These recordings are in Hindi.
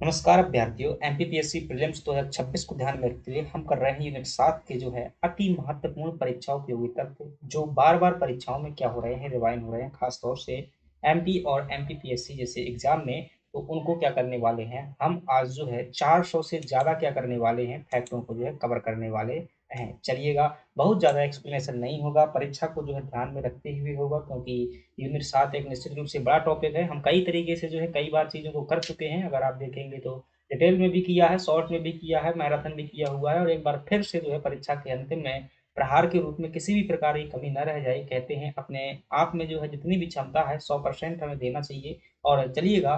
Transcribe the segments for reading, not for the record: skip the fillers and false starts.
नमस्कार अभ्यर्थियों, एमपीपीएससी प्रीलिम्स 2026 को ध्यान में रखते हुए हम कर रहे हैं यूनिट 7 के जो है अति महत्वपूर्ण परीक्षा उपयोगी तत्व जो बार बार परीक्षाओं में क्या हो रहे हैं, रिवाइंड हो रहे हैं, खासतौर से एमपी और एमपीपीएससी जैसे एग्जाम में। तो उनको क्या करने वाले हैं हम आज जो है 400 से ज्यादा क्या करने वाले हैं, फैक्टों को जो है कवर करने वाले हैं। चलिएगा, बहुत ज्यादा एक्सप्लेनेशन नहीं होगा, परीक्षा को जो है ध्यान में रखते हुए होगा, क्योंकि यूनिट 7 एक निश्चित रूप से बड़ा टॉपिक है। हम कई तरीके से जो है कई बार चीज़ों को कर चुके हैं, अगर आप देखेंगे तो डिटेल में भी किया है, शॉर्ट में भी किया है, मैराथन भी किया हुआ है, और एक बार फिर से जो है परीक्षा के अंतिम में प्रहार के रूप में किसी भी प्रकार की कमी न रह जाए। कहते हैं अपने आप में जो है जितनी भी क्षमता है 100% हमें देना चाहिए। और चलिएगा,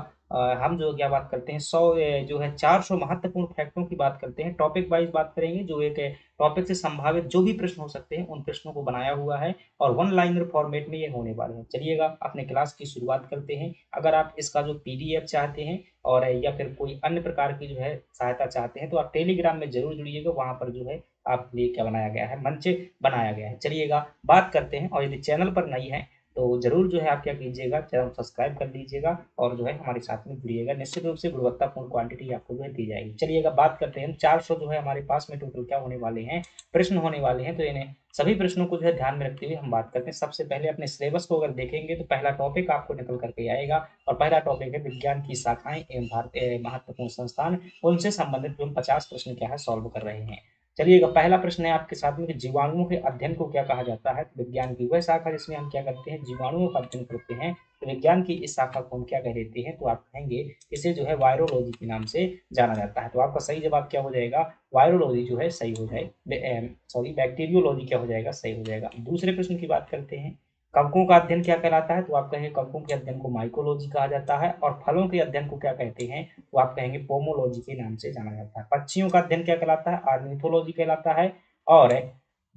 हम जो क्या बात करते हैं 100 जो है 400 महत्वपूर्ण फैक्टों की बात करते हैं, टॉपिक वाइज बात करेंगे। जो एक टॉपिक से संभावित जो भी प्रश्न हो सकते हैं उन प्रश्नों को बनाया हुआ है और वन लाइनर फॉर्मेट में ये होने वाले हैं। चलिएगा, अपने क्लास की शुरुआत करते हैं। अगर आप इसका जो पीडीएफ चाहते हैं और या फिर कोई अन्य प्रकार की जो है सहायता चाहते हैं तो आप टेलीग्राम में जरूर जुड़िएगा, वहां पर जो है आपके लिए क्या बनाया गया है, मंच बनाया गया है। चलिएगा, बात करते हैं। और यदि चैनल पर नई है तो जरूर जो है आप क्या कीजिएगा, चैनल सब्सक्राइब कर लीजिएगा और जो है हमारे साथ में जुड़िएगा। निश्चित रूप से गुणवत्तापूर्ण क्वांटिटी आपको जो है दी जाएगी। चलिएगा, बात करते हैं। 400 जो है हमारे पास में टोटल क्या होने वाले हैं, प्रश्न होने वाले हैं। तो इन्हें सभी प्रश्नों को जो है ध्यान में रखते हुए हम बात करते हैं। सबसे पहले अपने सिलेबस को अगर देखेंगे तो पहला टॉपिक आपको निकल करके आएगा, और पहला टॉपिक है विज्ञान की शाखाएं एवं भारतीय महत्वपूर्ण संस्थान, उनसे संबंधित जो हम 50 प्रश्न क्या है सॉल्व कर रहे हैं। चलिएगा, पहला प्रश्न है आपके साथ में कि जीवाणुओं के अध्ययन को क्या कहा जाता है। तो विज्ञान की वह शाखा जिसमें हम क्या करते हैं, जीवाणुओं का अध्ययन करते हैं। तो विज्ञान की इस शाखा को हम क्या कह देते हैं, तो आप कहेंगे इसे जो है वायरोलॉजी के नाम से जाना जाता है। तो आपका सही जवाब क्या हो जाएगा, वायरोलॉजी जो है सही हो जाए, सॉरी बैक्टीरियोलॉजी क्या हो जाएगा, सही हो जाएगा। दूसरे प्रश्न की बात करते हैं, कवकों का अध्ययन क्या कहलाता है। तो आप कहेंगे कवकों के अध्ययन को माइकोलॉजी कहा जाता है, और फलों के अध्ययन को क्या कहते हैं, तो आप कहेंगे पोमोलॉजी के नाम से जाना जाता है। पक्षियों का अध्ययन क्या कहलाता है, ऑर्निथोलॉजी कहलाता है। और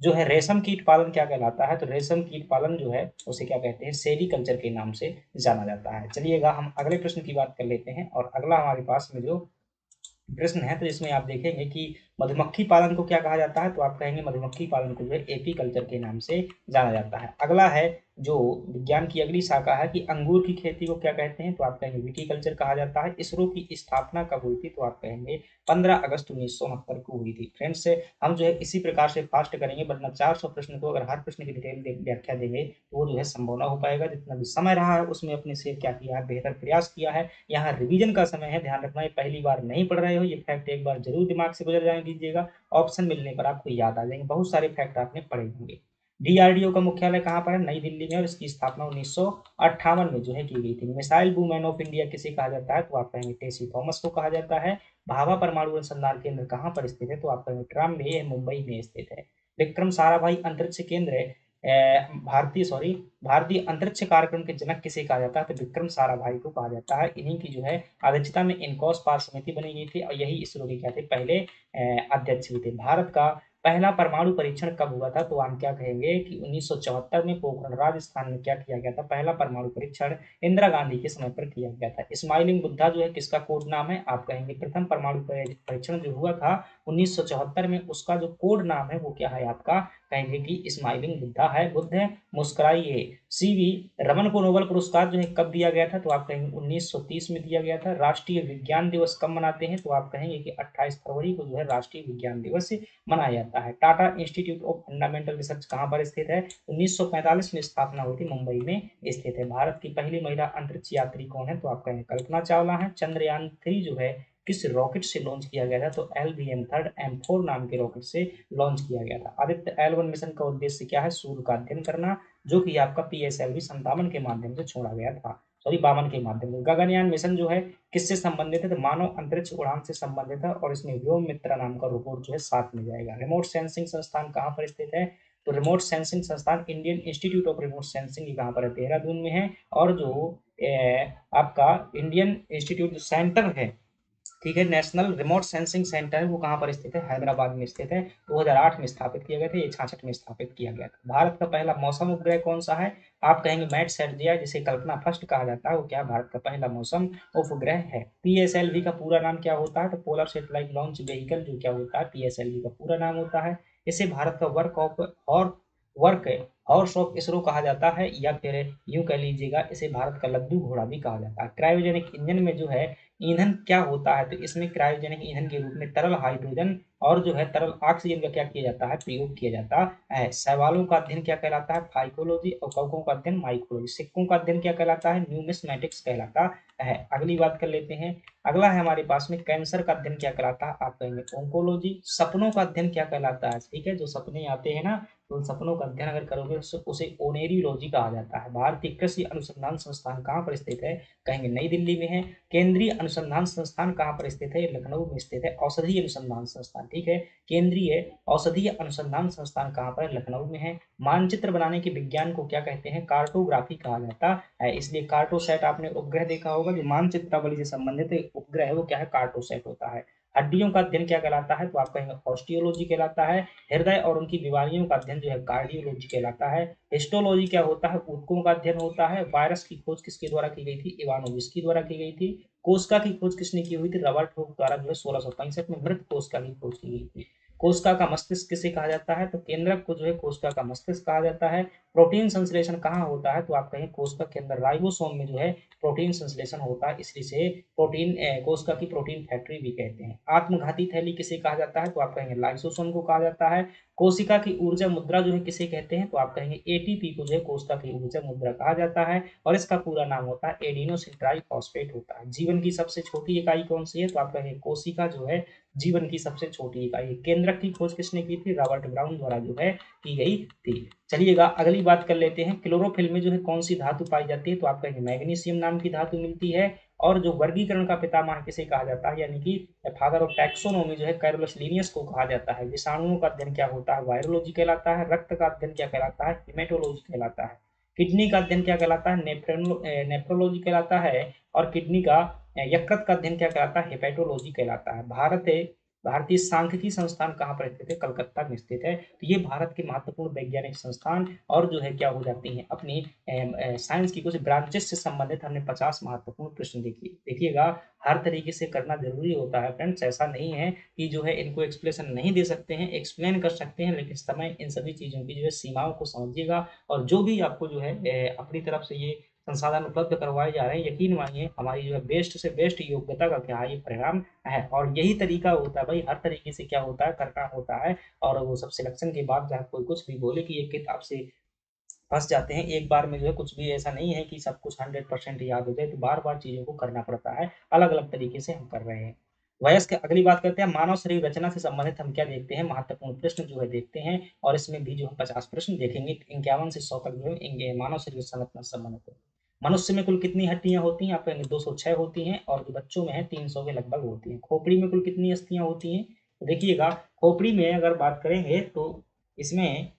जो है रेशम कीट पालन क्या कहलाता है, तो रेशम कीट पालन जो है उसे क्या कहते हैं, सेरीकल्चर के नाम से जाना जाता है। चलिएगा, हम अगले प्रश्न की बात कर लेते हैं। और अगला हमारे पास में जो प्रश्न है तो इसमें आप देखेंगे कि मधुमक्खी पालन को क्या कहा जाता है। तो आप कहेंगे मधुमक्खी पालन को जो है एपीकल्चर के नाम से जाना जाता है। अगला है जो विज्ञान की अगली शाखा है कि अंगूर की खेती को क्या कहते हैं। तो आप कहेंगे विटीकल्चर कहा जाता है। इसरो की स्थापना कब हुई थी। तो आप कहेंगे 15 अगस्त 1969 को हुई थी। फ्रेंड्स, हम जो है इसी प्रकार से फास्ट करेंगे, वरना 400 प्रश्न को अगर हर प्रश्न की डिटेल व्याख्या देंगे तो वो जो है संभव ना हो पाएगा। जितना भी समय रहा है उसमें अपने से क्या किया है, बेहतर प्रयास किया है। यहाँ रिवीजन का समय है, ध्यान रखना। ये पहली बार नहीं पढ़ रहे हो, ये फैक्ट एक बार जरूर दिमाग से गुजर जाने दीजिएगा, ऑप्शन मिलने पर आपको याद आ जाएंगे। बहुत सारे फैक्ट आपने पढ़े होंगे। डीआरडीओ का मुख्यालय कहाँ पर है, नई दिल्ली में, और इसकी स्थापना 1958 में जो है की गई थी। मिसाइल वुमेन ऑफ इंडिया किसे कहा जाता है। तो आप कहेंगे टेसी थॉमस को कहा जाता है। भाभा परमाणु अनुसंधान केंद्र कहाँ पर स्थित है। तो आप कहेंगे ट्राम में, यह मुंबई में स्थित है। विक्रम साराभाई अंतरिक्ष केंद्र भारतीय अंतरिक्ष कार्यक्रम के जनक किसे कहा जाता है। तो विक्रम साराभाई को कहा जाता है। इन्हीं की जो है अध्यक्षता में इनकॉस पार समिति बनी गई थी, और यही इसरो के क्या थे, पहले अध्यक्ष भी थे। भारत का पहला परमाणु परीक्षण कब हुआ था। तो हम क्या कहेंगे कि 1974 में पोखरण राजस्थान में क्या किया गया था, पहला परमाणु परीक्षण इंदिरा गांधी के समय पर किया गया था। स्माइलिंग बुद्धा जो है किसका कोड नाम है। आप कहेंगे प्रथम परमाणु परीक्षण जो हुआ था 1974 में, उसका जो कोड नाम है वो क्या है आपका, कहेंगे कि स्माइलिंग बुद्धा है, बुद्ध मुस्कुराइए। सीवी रमन को नोबेल पुरस्कार जो है कब दिया गया था। तो आप कहेंगे 1930 में दिया गया था। राष्ट्रीय विज्ञान दिवस कब मनाते हैं। तो आप कहेंगे कि 28 फरवरी को जो है राष्ट्रीय विज्ञान दिवस मनाया जाता है। Tata institute of fundamental research कहाँ पर स्थित है। 1945 में स्थापना हुई थी, मुंबई में स्थित है। भारत की पहली महिला अंतरिक्ष यात्री कौन है। तो आप कहेंगे कल्पना चावला है। चंद्रयान 3 जो है किस रॉकेट से लॉन्च किया गया था। तो LVM-3 M4 नाम के रॉकेट से लॉन्च किया गया था। आदित्य L1 मिशन का उद्देश्य क्या है, सूर्य का अध्ययन करना, जो कि आपका PSLV 57 के माध्यम से छोड़ा गया था, सॉरी 52 के माध्यम से। गगनयान मिशन जो है किससे संबंधित है, तो मानव अंतरिक्ष उड़ान से संबंधित है, और इसमें व्योम मित्रा नाम का रोबोट जो है साथ में जाएगा। रिमोट सेंसिंग संस्थान कहाँ पर स्थित है। तो रिमोट सेंसिंग संस्थान Indian institute of remote sensing कहाँ पर है, देहरादून में है। और जो आपका इंडियन इंस्टीट्यूट सेंटर है, ठीक है, नेशनल रिमोट सेंसिंग सेंटर, वो कहाँ पर स्थित है, हैदराबाद में स्थित है। 2008 में स्थापित किया गया था, ये 66 में स्थापित किया गया था। भारत का पहला मौसम उपग्रह कौन सा है। आप कहेंगे मैट सेटजिया, जिसे कल्पना फर्स्ट कहा जाता है, वो क्या भारत का पहला मौसम उपग्रह है। PSLV का पूरा नाम क्या होता है। तो पोलर सेटेलाइट लॉन्च व्हीकल जो क्या होता है, PSLV का पूरा नाम होता है। इसे भारत का वर्क ऑफ और वर्क हॉर्स ऑफ इसरो कहा जाता है, या फिर यूं कह लीजिएगा इसे भारत का लद्दू घोड़ा भी कहा जाता है। क्रायोजेनिक इंजन में जो है ईंधन क्या होता है, तो इसमें क्रायोजेनिक ईंधन के रूप में तरल हाइड्रोजन और जो है तरल ऑक्सीजन का क्या किया जाता है, प्रयोग किया जाता है। शैवालों का अध्ययन क्या कहलाता है, फाइकोलॉजी, और कवकों का अध्ययन माइकोलॉजी। सिक्कों का अध्ययन क्या कहलाता है, न्यूमिस्मेटिक्स कहलाता है। अगली बात कर लेते हैं, अगला है हमारे पास में कैंसर का अध्ययन क्या कहलाता है, आप कहेंगे ओंकोलॉजी। सपनों का अध्ययन क्या कहलाता है, ठीक है, जो सपने आते हैं ना, तो उन सपनों का अध्ययन अगर करोगे उसे ओनेरियोलॉजी कहा जाता है। भारतीय कृषि अनुसंधान संस्थान कहाँ पर स्थित है, कहेंगे नई दिल्ली में है। केंद्रीय अनुसंधान संस्थान कहाँ पर स्थित है, लखनऊ में स्थित है। औषधीय अनुसंधान संस्थान, ठीक है, केंद्रीय औषधीय अनुसंधान संस्थान कहाँ पर है, लखनऊ में है। मानचित्र बनाने के विज्ञान को क्या कहते हैं, कार्टोग्राफी कहा जाता है। इसलिए कार्टोसैट आपने उपग्रह देखा होगा, जो मानचित्रावली से संबंधित उपग्रह है वो क्या है, कार्टोसैट होता है। हड्डियों का अध्ययन क्या कहलाता है, तो आप कहेंगे ऑस्टियोलॉजी कहलाता है। हृदय और उनकी बीमारियों का अध्ययन जो है कार्डियोलॉजी कहलाता है। हिस्टोलॉजी क्या होता है, ऊतकों का अध्ययन होता है। वायरस की खोज किसके द्वारा की गई थी, इवानोविस्की द्वारा की गई थी। कोशिका की खोज किसने की हुई थी, रॉबर्ट हुक द्वारा जो है 1665 में मृत कोशिका की खोज की गई थी। कोशिका का मस्तिष्क किसे कहा जाता है, तो केंद्रक को जो है कोशिका का मस्तिष्क कहा जाता है। प्रोटीन संश्लेषण कहाँ होता है, तो आप कहें कोशिका के अंदर राइबोसोम में जो है प्रोटीन संश्लेषण होता है, इसलिए से प्रोटीन कोशिका की प्रोटीन फैक्ट्री भी कहते हैं। आत्मघाती थैली किसे कहा जाता है, तो आप कहेंगे लाइसोसोम को कहा जाता है। कोशिका की ऊर्जा मुद्रा जो है किसे कहते हैं, तो आप कहेंगे एटीपी को जो है कोशिका की ऊर्जा मुद्रा कहा जाता है, और इसका पूरा नाम होता है एडिनोसिन ट्राइफॉस्फेट होता है। जीवन की सबसे छोटी इकाई कौन सी है, तो आप कहेंगे कोशिका जो है जीवन की सबसे छोटी इकाई। केंद्रक की खोज किसने की थी, रॉबर्ट ब्राउन द्वारा जो है की गई थी। चलिएगा अगली बात कर लेते हैं, क्लोरोफिल में जो है कौन सी धातु पाई जाती है, तो आप कहेंगे मैग्नीशियम नाम की धातु मिलती है। और जो वर्गीकरण का पितामह किसे कहा जाता है, यानी कि फादर ऑफ टैक्सोनोमी जो है कैरोलस लिनियस को कहा जाता है। विषाणुओं का अध्ययन क्या होता है, वायरोलॉजी कहलाता है। रक्त का अध्ययन क्या कहलाता है, हिमेटोलॉजी कहलाता है। किडनी का अध्ययन क्या कहलाता है, नेफ्रोलॉजी कहलाता है। और किडनी का यकृत का अध्ययन क्या कहलाता है, हेपेटोलॉजी कहलाता है। भारतीय सांख्यिकी संस्थान कहाँ पर स्थित है, कलकत्ता में स्थित है। तो ये भारत के महत्वपूर्ण वैज्ञानिक संस्थान और जो है क्या हो जाती हैं, अपनी साइंस की कुछ ब्रांचेस से संबंधित हमने 50 महत्वपूर्ण प्रश्न देखिएगा। हर तरीके से करना जरूरी होता है फ्रेंड्स, ऐसा नहीं है कि जो है इनको एक्सप्लेनेशन नहीं दे सकते हैं, एक्सप्लेन कर सकते हैं, लेकिन समय इन सभी चीज़ों की जो है सीमाओं को समझिएगा। और जो भी आपको जो है अपनी तरफ से ये संसाधन उपलब्ध करवाए जा रहे हैं, यकीन मानिए हमारी जो है बेस्ट से बेस्ट योग्यता का क्या है, ये परिणाम है। और यही तरीका होता है भाई, हर तरीके से क्या होता है, करना होता है। और वो सब सिलेक्शन के बाद चाहे कोई कुछ भी बोले कि ये किताब से फंस जाते हैं, एक बार में जो है कुछ भी ऐसा नहीं है कि सब कुछ 100% याद हो जाए, तो बार बार चीजों को करना पड़ता है, अलग अलग तरीके से हम कर रहे हैं। वयस्क, अगली बात करते हैं, मानव शरीर रचना से संबंधित हम क्या देखते हैं, महत्वपूर्ण प्रश्न जो है देखते हैं। और इसमें भी जो हम 50 प्रश्न देखेंगे, 51 से 100 तक जो है मानव शरीर संरचना से संबंधित है। मनुष्य में कुल कितनी हड्डियां होती हैं, आप कहेंगे 206 होती हैं, और जो बच्चों में है 300 के लगभग होती हैं। खोपड़ी में कुल कितनी अस्थियां होती हैं, तो देखिएगा खोपड़ी में अगर बात करेंगे तो इसमें,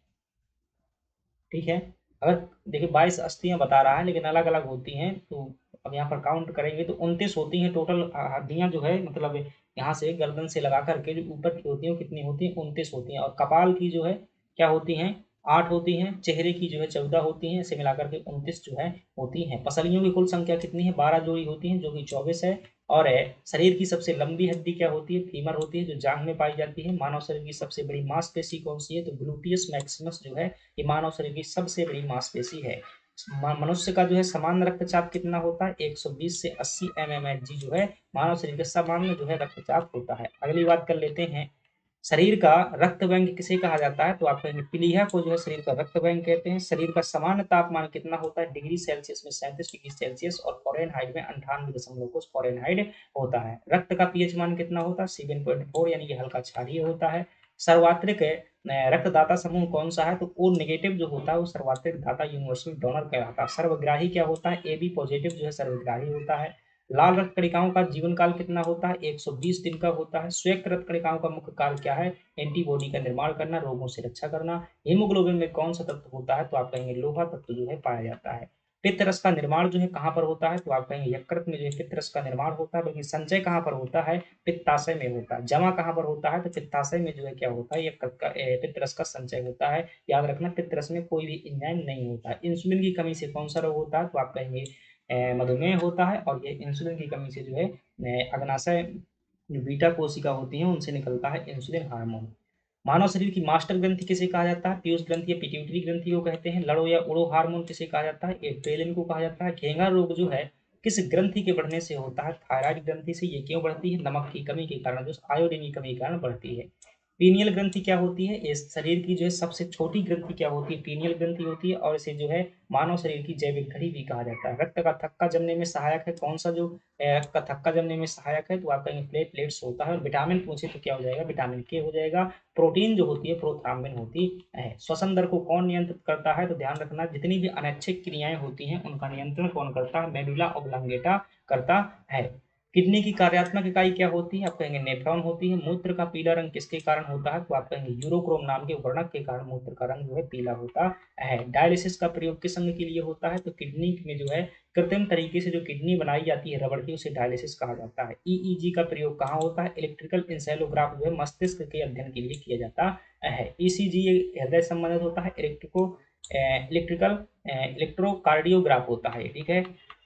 ठीक है, अगर देखिए 22 अस्थियां बता रहा है, लेकिन अलग अलग होती हैं, तो अब यहाँ पर काउंट करेंगे तो 29 होती हैं टोटल हड्डियां जो है, मतलब यहाँ से गर्दन से लगा करके जो ऊपर की होती हैं वो कितनी होती हैं, 29 होती हैं। और कपाल की जो है क्या होती हैं, 8 होती हैं। चेहरे की जो है 14 होती हैं, इसे मिलाकर के 29 जो है होती हैं। पसलियों की कुल संख्या कितनी है, 12 जोड़ी होती हैं, जो कि 24 है। और शरीर की सबसे लंबी हड्डी क्या होती है, फीमर होती है, जो जांघ में पाई जाती है। मानव शरीर की सबसे बड़ी मांसपेशी कौन सी है, तो ग्लूटियस मैक्सिमस जो है ये मानव शरीर की सबसे बड़ी मांसपेशी है। मनुष्य का जो है सामान्य रक्तचाप कितना होता है, 120 से 80 mmHg जो है मानव शरीर का सामान्य जो है रक्तचाप होता है। अगली बात कर लेते हैं, शरीर का रक्त बैंक किसे कहा जाता है, तो आप कहेंगे प्लीहा को जो है शरीर का रक्त बैंक कहते हैं। शरीर का सामान्य तापमान कितना होता है, डिग्री सेल्सियस में 37 डिग्री सेल्सियस, और फॉरेनहाइट में 98.कुछ फॉरेनहाइट होता है। रक्त का पीएच मान कितना होता है, 7.4, यानी कि हल्का क्षारीय होता है। सर्वात्रिक रक्तदाता समूह कौन सा है, तो ओ नेगेटिव जो होता है वो सर्वात्रिक दाता यूनिवर्सल डोनर कहलाता है। सर्वग्राही क्या होता है, ए बी पॉजिटिव जो है सर्वग्राही होता है। लाल रक्त कणिकाओं का जीवन काल कितना होता है, 120 दिन का होता है। श्वेत रक्त कणिकाओं का मुख्य कार्य क्या है, एंटीबॉडी का निर्माण करना, रोगों से रक्षा करना। हीमोग्लोबिन में कौन सा तत्व होता है, तो आप कहेंगे लोहा तत्व जो है पाया जाता है। पित्त रस का निर्माण जो है कहाँ पर होता है, तो आप कहेंगे यकृत में जो है पित्त रस का निर्माण होता है, लेकिन संचय कहाँ पर होता है, पित्ताशय में होता है। जमा कहाँ पर होता है, तो पित्ताशय में जो है क्या होता है, यकृत का पित्त रस का संचय होता है। याद रखना पित्त रस में कोई भी एंजाइम नहीं होता है। इंसुलिन की कमी से कौन सा रोग होता है, तो आप कहेंगे मधुमेह होता है। और ये इंसुलिन की कमी से जो है अग्नाशय जो बीटा कोशिका होती हैं उनसे निकलता है इंसुलिन हार्मोन। मानव शरीर की मास्टर ग्रंथि किसे कहा जाता है? पीयूष ग्रंथि या पिट्यूटरी ग्रंथि को कहते हैं। लड़ो या उड़ो हार्मोन किसे कहा जाता है? एड्रेनलिन को कहा जाता है। घेंघा रोग जो है किस ग्रंथि के बढ़ने से होता है? थायराइड ग्रंथि से। ये क्यों बढ़ती है? नमक की कमी के कारण, जो आयोडीन की कमी के कारण बढ़ती है। पीनियल ग्रंथि क्या होती है? इस शरीर की जो है सबसे छोटी ग्रंथि क्या होती है? पीनियल ग्रंथि होती है, और इसे जो है मानव शरीर की जैविक घड़ी भी कहा जाता है। रक्त का थक्का जमने में सहायक है कौन सा? जो रक्त का थक्का जमने में सहायक है तो आपका प्लेटलेट्स होता है। और विटामिन पूछे तो क्या हो जाएगा? विटामिन के हो जाएगा। प्रोटीन जो होती है प्रोथ्राम्बिन होती है। श्वसन दर को कौन नियंत्रित करता है? तो ध्यान रखना, जितनी भी अनैच्छिक क्रियाएं होती हैं उनका नियंत्रण कौन करता है? मेडुला ऑब्लांगेटा करता है। किडनी की कार्यात्मक इकाई क्या होती है? आप कहेंगे नेफ्रॉन होती है। मूत्र का पीला रंग किसके कारण होता है? तो आप कहेंगे यूरोक्रोम नाम के वर्णक के कारण मूत्र का रंग जो है पीला होता है। डायलिसिस का प्रयोग किस अंग के लिए होता है? तो किडनी में जो है कृत्रिम तरीके से जो किडनी बनाई जाती है रबड़ की, उसे डायलिसिस कहा जाता है। ईईजी का प्रयोग कहाँ होता है? इलेक्ट्रिकल इंसेलोग्राफ जो है मस्तिष्क के अध्ययन के लिए किया जाता है। ईसीजी हृदय संबंधित होता है। इलेक्ट्रिकल इलेक्ट्रोकार्डियोग्राफ होता है। ठीक है।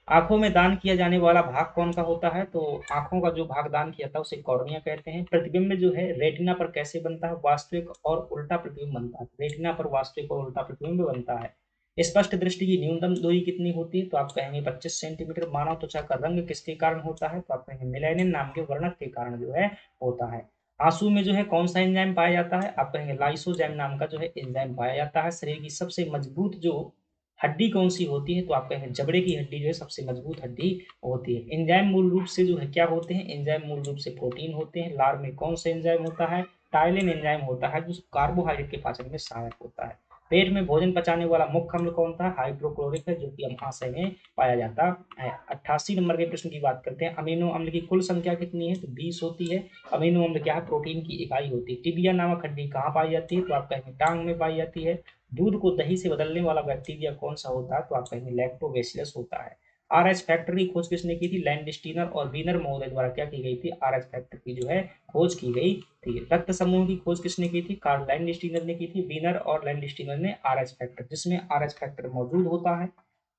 आंखों में दान किया जाने वाला भाग कौन का होता है? तो आंखों का जो भाग दान किया था उसे कॉर्निया कहते हैं। प्रतिबिंब जो है रेटिना पर कैसे बनता है? वास्तविक और उल्टा प्रतिबिंब बनता है। रेटिना पर वास्तविक और उल्टा प्रतिबिंब बनता है। स्पष्ट दृष्टि की न्यूनतम दूरी कितनी होती है? तो आप कहेंगे 25 सेंटीमीटर। मानव त्वचा का रंग किसके कारण होता है? तो आप कहेंगे मेलानिन नाम के वर्णक के कारण जो है होता है। आंसू में जो है कौन सा एंजाइम पाया जाता है? आप कहेंगे लाइसोजाइम नाम का जो है एंजाइम पाया जाता है। शरीर की सबसे मजबूत जो हड्डी कौन सी होती है? तो आप कहेंगे जबड़े की हड्डी जो है सबसे मजबूत हड्डी होती है। एंजाइम मूल रूप से जो है क्या होते हैं? एंजाइम मूल रूप से प्रोटीन होते हैं। लार में कौन सा एंजाइम होता है? टाइलिन एंजाइम होता है, जो कार्बोहाइड्रेट के पाचन में सहायक होता है। पेट में भोजन पचाने वाला मुख्य अम्ल कौन था? हाइड्रोक्लोरिक है, जो कि अम्लाशय में पाया जाता है। 88 नंबर के प्रश्न की बात करते हैं। अमीनो अम्ल की कुल संख्या कितनी है? तो 20 होती है। अमीनो अम्ल क्या है? प्रोटीन की इकाई होती है। टिबिया नामक हड्डी कहाँ पाई जाती है? तो आप कहेंगे टांग में पाई जाती है। दूध को दही से बदलने वाला बैक्टीरिया कौन सा होता है? तो आप कहेंगे लैक्टोबैसिलस होता है। आरएच फैक्टर की खोज किसने की थी? लैंडस्टीनर और वीनर महोदय द्वारा क्या की गई थी? आरएच फैक्टर की जो है खोज की गई थी। रक्त समूह की खोज किसने की थी? कार्ल लैंडस्टीनर ने की थी। वीनर और लैंडस्टीनर ने आरएच फैक्टर, जिसमें आरएच फैक्टर मौजूद होता है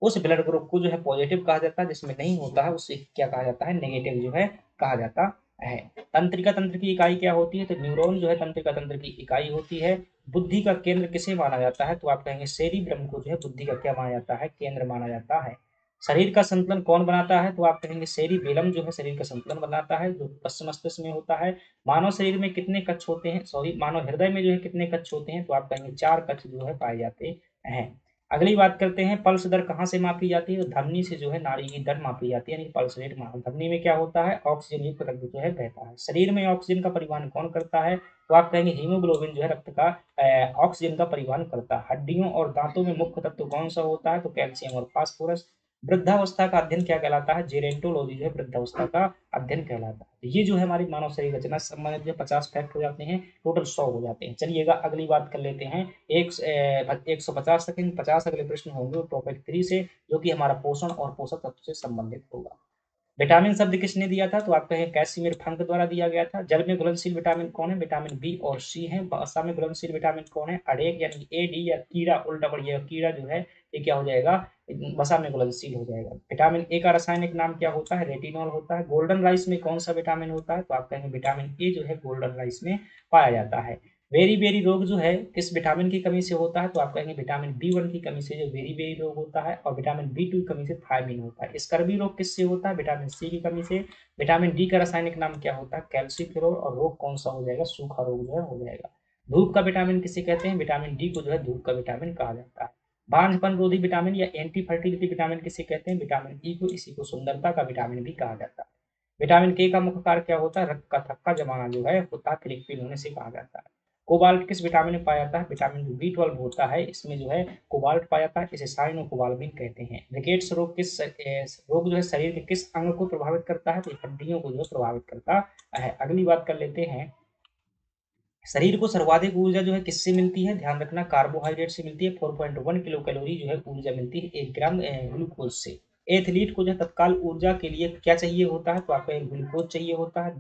उस ब्लड ग्रुप को जो है पॉजिटिव कहा जाता है, जिसमें नहीं होता है उसे क्या कहा जाता है? नेगेटिव जो है कहा जाता है। तंत्रिका तंत्र की इकाई क्या होती है? तो न्यूरॉन जो है तंत्रिका तंत्र की इकाई होती है। बुद्धि का केंद्र किसे माना जाता है? तो आप कहेंगे सेरिब्रम को जो है बुद्धि का क्या माना जाता है? केंद्र माना जाता है। शरीर का संतुलन कौन बनाता है? तो आप कहेंगे सेरिबेलम जो है शरीर का संतुलन बनाता है, जो पश्चिम मस्तिष्क में होता है। मानव शरीर में कितने कक्ष होते हैं? सॉरी, मानव हृदय में जो है कितने कक्ष होते हैं? तो आप कहेंगे 4 कक्ष जो है पाए जाते हैं। अगली बात करते हैं, पल्स दर कहाँ से मापी जाती है? तो धमनी से जो है नाड़ी की दर मापी जाती है, यानी पल्स रेट धमनी में क्या होता है? ऑक्सीजन युक्त रक्त जो है बहता है। शरीर में ऑक्सीजन का परिवहन कौन करता है? तो आप कहेंगे हीमोग्लोबिन जो है रक्त का ऑक्सीजन का परिवहन करता है। हड्डियों और दांतों में मुख्य तत्व कौन सा होता है? तो कैल्शियम और फास्फोरस। वृद्धावस्था का अध्ययन क्या कहलाता है? जेरेंटोलॉजी जो है वृद्धावस्था का अध्ययन कहलाता है। तो ये जो है हमारी मानव शरीर रचना से संबंधित जो 50 फैक्ट हो जाते हैं, टोटल 100 हो जाते हैं। चलिएगा अगली बात कर लेते हैं। 150 सेकंड 50 अगले प्रश्न होंगे टॉपिक 3 से, जो कि हमारा पोषण और पोषक तत्व से संबंधित होगा। विटामिन शब्द किसने दिया था? तो आप कहें कैसिमिर फंक द्वारा दिया गया था। जल में घुलनशील विटामिन कौन है? विटामिन बी और सी है। वसा में घुलनशील विटामिन कौन है? अरेक यानी ए डी, या कीड़ा उल्टा पड़िएगा, कीड़ा जो है ये क्या हो जाएगा? वसा में घुलनशील हो जाएगा। विटामिन ए का रासायनिक नाम क्या होता है? रेटिनॉल होता है। गोल्डन राइस में कौन सा विटामिन होता है? तो आप कहेंगे विटामिन ए जो है गोल्डन राइस में पाया जाता है। वेरी बेरी रोग जो है किस विटामिन की कमी से होता है? तो आप कहेंगे विटामिन बी1 की कमी से जो वेरी बेरी रोग होता है, और विटामिन बी2 की कमी से थायमिन होता है। स्कर्वी रोग किससे होता है? विटामिन सी की कमी से। विटामिन डी का रासायनिक नाम क्या होता है? कैल्सिफेरॉल। और रोग कौन सा हो जाएगा? सूखा रोग जो है हो जाएगा। धूप का विटामिन किसे कहते हैं? विटामिन डी को जो है धूप का विटामिन कहा जाता है। बांझपन रोधी विटामिन या एंटी फर्टिलिटी विटामिन किसे कहते हैं? विटामिन ई को। इसी को सुंदरता का विटामिन भी कहा जाता है। विटामिन के का मुख्य कार्य क्या होता है? रक्त का थक्का जमाना जो है होता है, क्लिकफिल होने से कहा जाता है। कोबाल्ट किस विटामिन में पाया जाता है? विटामिन बी12 होता है, इसमें जो है कोबाल्ट पाया जाता है, इसे साइनोकोबाल्मिन कहते हैं। रिकेट्स रोग रोग जो है शरीर के किस अंग को प्रभावित करता है? तो हड्डियों को जो है प्रभावित करता है। अगली बात कर लेते हैं, शरीर को सर्वाधिक ऊर्जा जो है किससे मिलती है? ध्यान रखना, कार्बोहाइड्रेट से मिलती है। 4.1 किलो कैलोरी जो है ऊर्जा मिलती है 1 ग्राम ग्लूकोज से। एथलीट को जो तत्काल ऊर्जा के लिए क्या चाहिए होता है? तो आपको ग्लूकोज चाहिए होता है।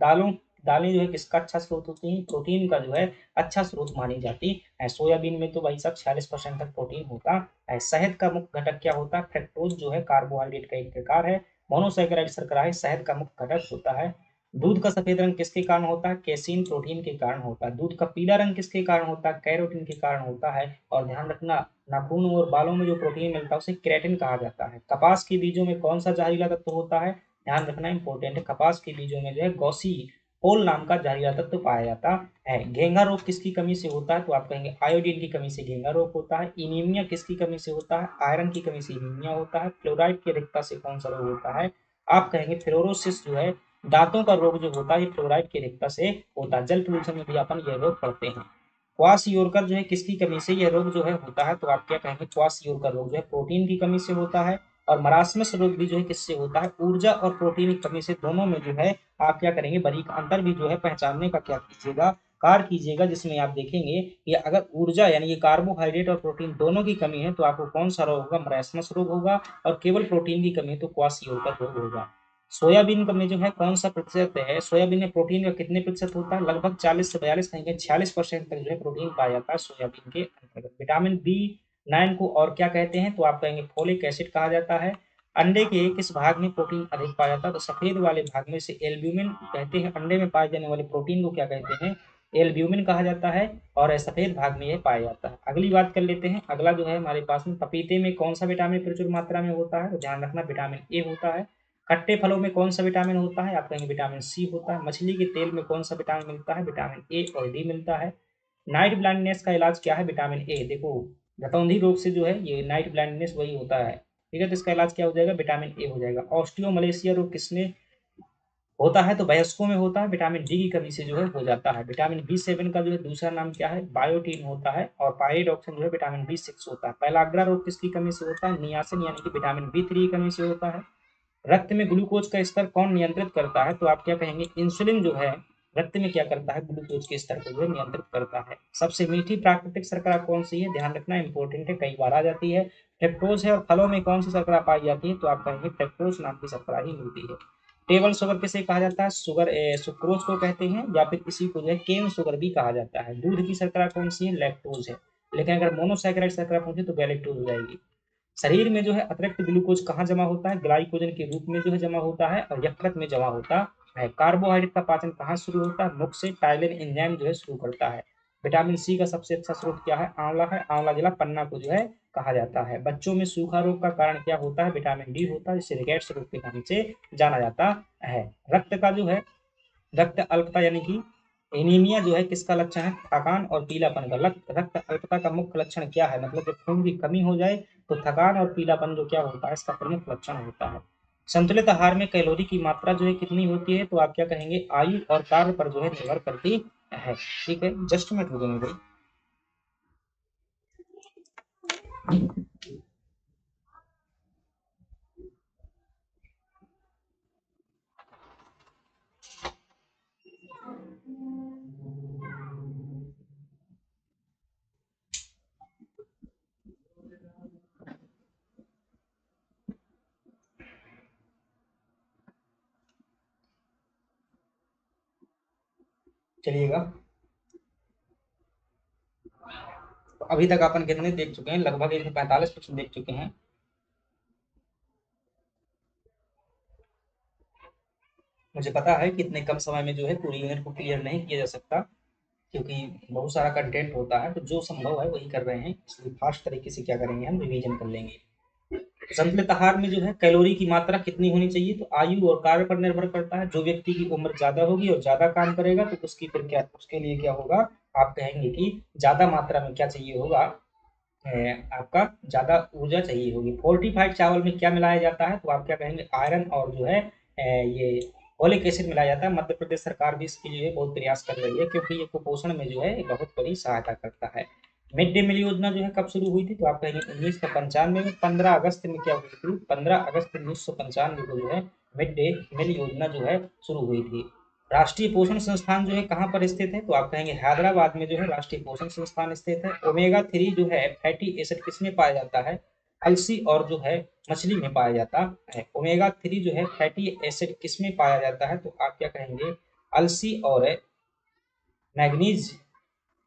दालें जो है किसका अच्छा स्रोत होती हैं? प्रोटीन का जो है अच्छा स्रोत मानी जाती है। सोयाबीन में तो भाई साहब 46% तक प्रोटीन होता है। शहद का मुख्य घटक क्या होता है? फ्रक्टोज जो है कार्बोहाइड्रेट का एक प्रकार है। मोनोसैकेराइड शर्करा है, शहद का मुख्य घटक होता है। दूध का सफेद रंग किसके कारण होता है? कैसीन प्रोटीन के कारण होता है। दूध का पीला रंग किसके कारण होता है? कैरोटीन के कारण होता है। और ध्यान रखना, नाखून और बालों में जो प्रोटीन मिलता है उसे केराटिन कहा जाता है। कपास के बीजों में कौन सा जहरीला तत्व होता है? ध्यान रखना, इंपॉर्टेंट है। कपास के बीजों में जो है गौसी पोल नाम का जहरीला तत्व पाया जाता है। घेंघा रोग किसकी कमी से होता है? तो आप कहेंगे आयोडीन की कमी से घेंघा रोग होता है। इनीमिया किसकी कमी से होता है? आयरन की कमी से इनीमिया होता है। फ्लोराइड की अधिकता से कौन सा रोग होता है? आप कहेंगे फ्लोरोसिस जो है दांतों का रोग जो होता है ये फ्लोराइड की अधिकता से होता है। जल प्रदूषण में भी अपन यह रोग पढ़ते हैं। क्वासियोरकर जो है किसकी कमी से यह रोग जो है होता है? तो आप क्या कहेंगे? क्वासियोरकर रोग जो है प्रोटीन की कमी से होता है। और मरासमस रोग भी जो है किससे होता है? ऊर्जा और प्रोटीन की कमी से। दोनों में जो है आप क्या करेंगे? बारीक अंतर भी जो है पहचानने का क्या कीजिएगा? कार्य कीजिएगा, जिसमें आप देखेंगे कि अगर ऊर्जा यानी कि कार्बोहाइड्रेट और प्रोटीन दोनों की कमी है तो आपको कौन सा रोग होगा? मरासमस रोग होगा। और केवल प्रोटीन की कमी है तो क्वासियोरकर रोग होगा। सोयाबीन में जो है कौन सा प्रतिशत है? सोयाबीन में प्रोटीन का कितने प्रतिशत होता है? लगभग 40 से 42 कहेंगे 46% तक जो है प्रोटीन पाया जाता है सोयाबीन के अंतर्गत। विटामिन B9 को और क्या कहते हैं? तो आप कहेंगे फोलिक एसिड कहा जाता है। अंडे के किस भाग में प्रोटीन अधिक पाया जाता है? तो सफेद वाले भाग में से एल्ब्यूमिन कहते हैं। अंडे में पाए जाने वाले प्रोटीन को क्या कहते हैं? एल्ब्यूमिन कहा जाता है। और सफेद भाग में यह पाया जाता है। अगली बात कर लेते हैं। अगला जो है हमारे पास में, पपीते में कौन सा विटामिन प्रचुर मात्रा में होता है? तो ध्यान रखना, विटामिन ए होता है। खट्टे फलों में कौन सा विटामिन होता है? आप कहेंगे विटामिन सी होता है। मछली के तेल में कौन सा विटामिन मिलता है? विटामिन ए और डी मिलता है। नाइट ब्लाइंडनेस का इलाज क्या है? Vitamin A. देखो, घटौंधी रोग से जो है ये नाइट ब्लाइंडनेस वही होता है। ठीक है, तो इसका इलाज क्या हो जाएगा? विटामिन ए हो जाएगा। ऑस्टियोमलेशिया रोग किसमें होता है? तो वयस्कों में होता है। विटामिन डी की कमी से जो है हो जाता है। विटामिन B7 का जो है दूसरा नाम क्या है? बायोटीन होता है। और पायरिडॉक्सिन जो है विटामिन B6 होता है। पेलाग्रा रोग किसकी कमी से होता है? नियासिन यानी कि विटामिन B3 की कमी से होता है। रक्त में ग्लूकोज का स्तर कौन नियंत्रित करता है? तो आप क्या कहेंगे? इंसुलिन जो है रक्त में क्या करता है? ग्लूकोज के स्तर को जो है नियंत्रित करता है। सबसे मीठी प्राकृतिक शर्करा कौन सी है? ध्यान रखना, इंपॉर्टेंट है, कई बार आ जाती है। फ्रक्टोज है। और फलों में कौन सी शर्करा पाई जाती है? तो आप कहेंगे फ्रक्टोज नाम की शर्करा ही मिलती है। टेबल शुगर किसे कहा जाता है? सुक्रोज को कहते हैं, या फिर इसी को जो है केन शुगर भी कहा जाता है। दूध की शर्करा कौन सी है? लैक्टोज है। लेकिन अगर मोनोसैकेराइड शर्करा पूछे तो गैलेक्टोज हो जाएगी। शरीर में जो है अतिरिक्त ग्लूकोज कहाँ जमा होता है? ग्लाइकोजन के रूप में जो है जमा होता है और यकृत में जमा होता है। कार्बोहाइड्रेट का पाचन कहाँ शुरू होता है? मुख से। टाइलिन एंजाइम जो है शुरू करता है। विटामिन सी का सबसे अच्छा स्रोत क्या है? आंवला है। आंवला जिला पन्ना को जो है कहा जाता है। बच्चों में सूखा रोग का कारण क्या होता है? विटामिन डी होता है, जिसे रिकेट्स रोग के नाम से जाना जाता है। रक्त का जो है रक्त अल्पता यानी कि एनीमिया जो है किसका लक्षण है? थकान और पीलापन का। रक्त अल्पता का मुख्य लक्षण क्या है? मतलब जब खून की कमी हो जाए तो थकान और पीलापन जो क्या होता है, इसका प्रमुख लक्षण होता है। संतुलित आहार में कैलोरी की मात्रा जो है कितनी होती है? तो आप क्या कहेंगे? आयु और कार्य पर जो है निर्भर करती है। ठीक है, जस्ट मिनट रुकेंगे भाई। चलिएगा, तो अभी तक अपन कितने देख चुके हैं? लगभग 145% देख चुके हैं। मुझे पता है कि इतने कम समय में जो है पूरी यूनिट को क्लियर नहीं किया जा सकता, क्योंकि बहुत सारा कंटेंट होता है, तो जो संभव है वही कर रहे हैं, इसलिए फास्ट तरीके से क्या करेंगे, हम रिवीजन कर लेंगे। संतुलित आहार में जो है कैलोरी की मात्रा कितनी होनी चाहिए? तो आयु और कार्य पर निर्भर करता है। जो व्यक्ति की उम्र ज्यादा होगी और ज्यादा काम करेगा तो उसकी फिर क्या, उसके लिए क्या होगा? आप कहेंगे कि ज्यादा मात्रा में क्या चाहिए होगा? आपका ज्यादा ऊर्जा चाहिए होगी। फोर्टिफाइड चावल में क्या मिलाया जाता है? तो आप क्या कहेंगे? आयरन और जो है ये फोलिक एसिड मिलाया जाता है। मध्य प्रदेश सरकार भी इसके लिए बहुत प्रयास कर रही है, क्योंकि ये कुपोषण में जो है बहुत बड़ी सहायता करता है। मिड डे मील योजना जो है कब शुरू हुई थी? तो आप कहेंगे 1995 में। 15 अगस्त में क्या हुई थी? 15 अगस्त 1995 को जो है मिड डे मील योजना जो है शुरू हुई थी। राष्ट्रीय पोषण संस्थान जो है कहाँ पर स्थित है? तो आप कहेंगे हैदराबाद में जो है राष्ट्रीय पोषण संस्थान स्थित है। ओमेगा 3 जो है फैटी एसिड किसमें पाया जाता है? अलसी और जो है मछली में पाया जाता है। ओमेगा 3 जो है फैटी एसिड किसमें पाया जाता है? तो आप क्या कहेंगे? अलसी और मैग्नीज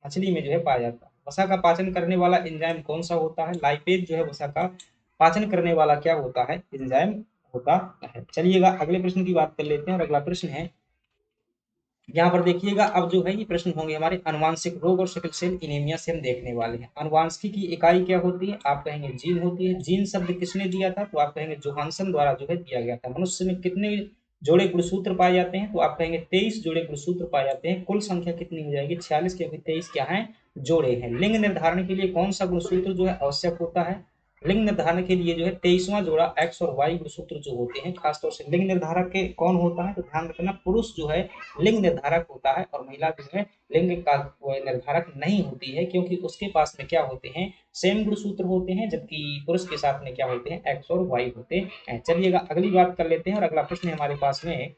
मछली में जो है पाया जाता है। वसा का पाचन करने वाला एंजाइम कौन सा होता है? लाइपेज जो है वसा का पाचन करने वाला क्या होता है? एंजाइम होता है। चलिएगा अगले प्रश्न की बात कर लेते हैं, और अगला प्रश्न है यहाँ पर देखिएगा, अब जो है ये प्रश्न होंगे हमारे आनुवांशिक रोग और सिकल सेल एनीमिया से हम देखने वाले हैं। आनुवांशिकी की इकाई क्या होती है? आप कहेंगे जीन होती है। जीन शब्द किसने दिया था? तो आप कहेंगे जोहानसन द्वारा जो है दिया गया था। मनुष्य में कितने जोड़े गुणसूत्र पाए जाते हैं? तो आप कहेंगे 23 जोड़े गुणसूत्र पाए जाते हैं। कुल संख्या कितनी हो जाएगी? 46, क्योंकि 23 क्या है? जोड़े हैं। लिंग निर्धारण के लिए कौन सा गुणसूत्र जो है आवश्यक होता है? लिंग निर्धारण के लिए जो है 23वां जोड़ा एक्स और वाई गुणसूत्र जो होते हैं, खासतौर से लिंग निर्धारक के कौन होता है? तो ध्यान रखना, पुरुष जो है लिंग निर्धारक होता है और महिला जो है लिंग का निर्धारक नहीं होती है, क्योंकि उसके पास में क्या होते हैं? सेम गुणसूत्र होते हैं, जबकि पुरुष के साथ में क्या होते हैं? एक्स और वाई होते हैं। चलिएगा अगली बात कर लेते हैं, और अगला प्रश्न है हमारे पास में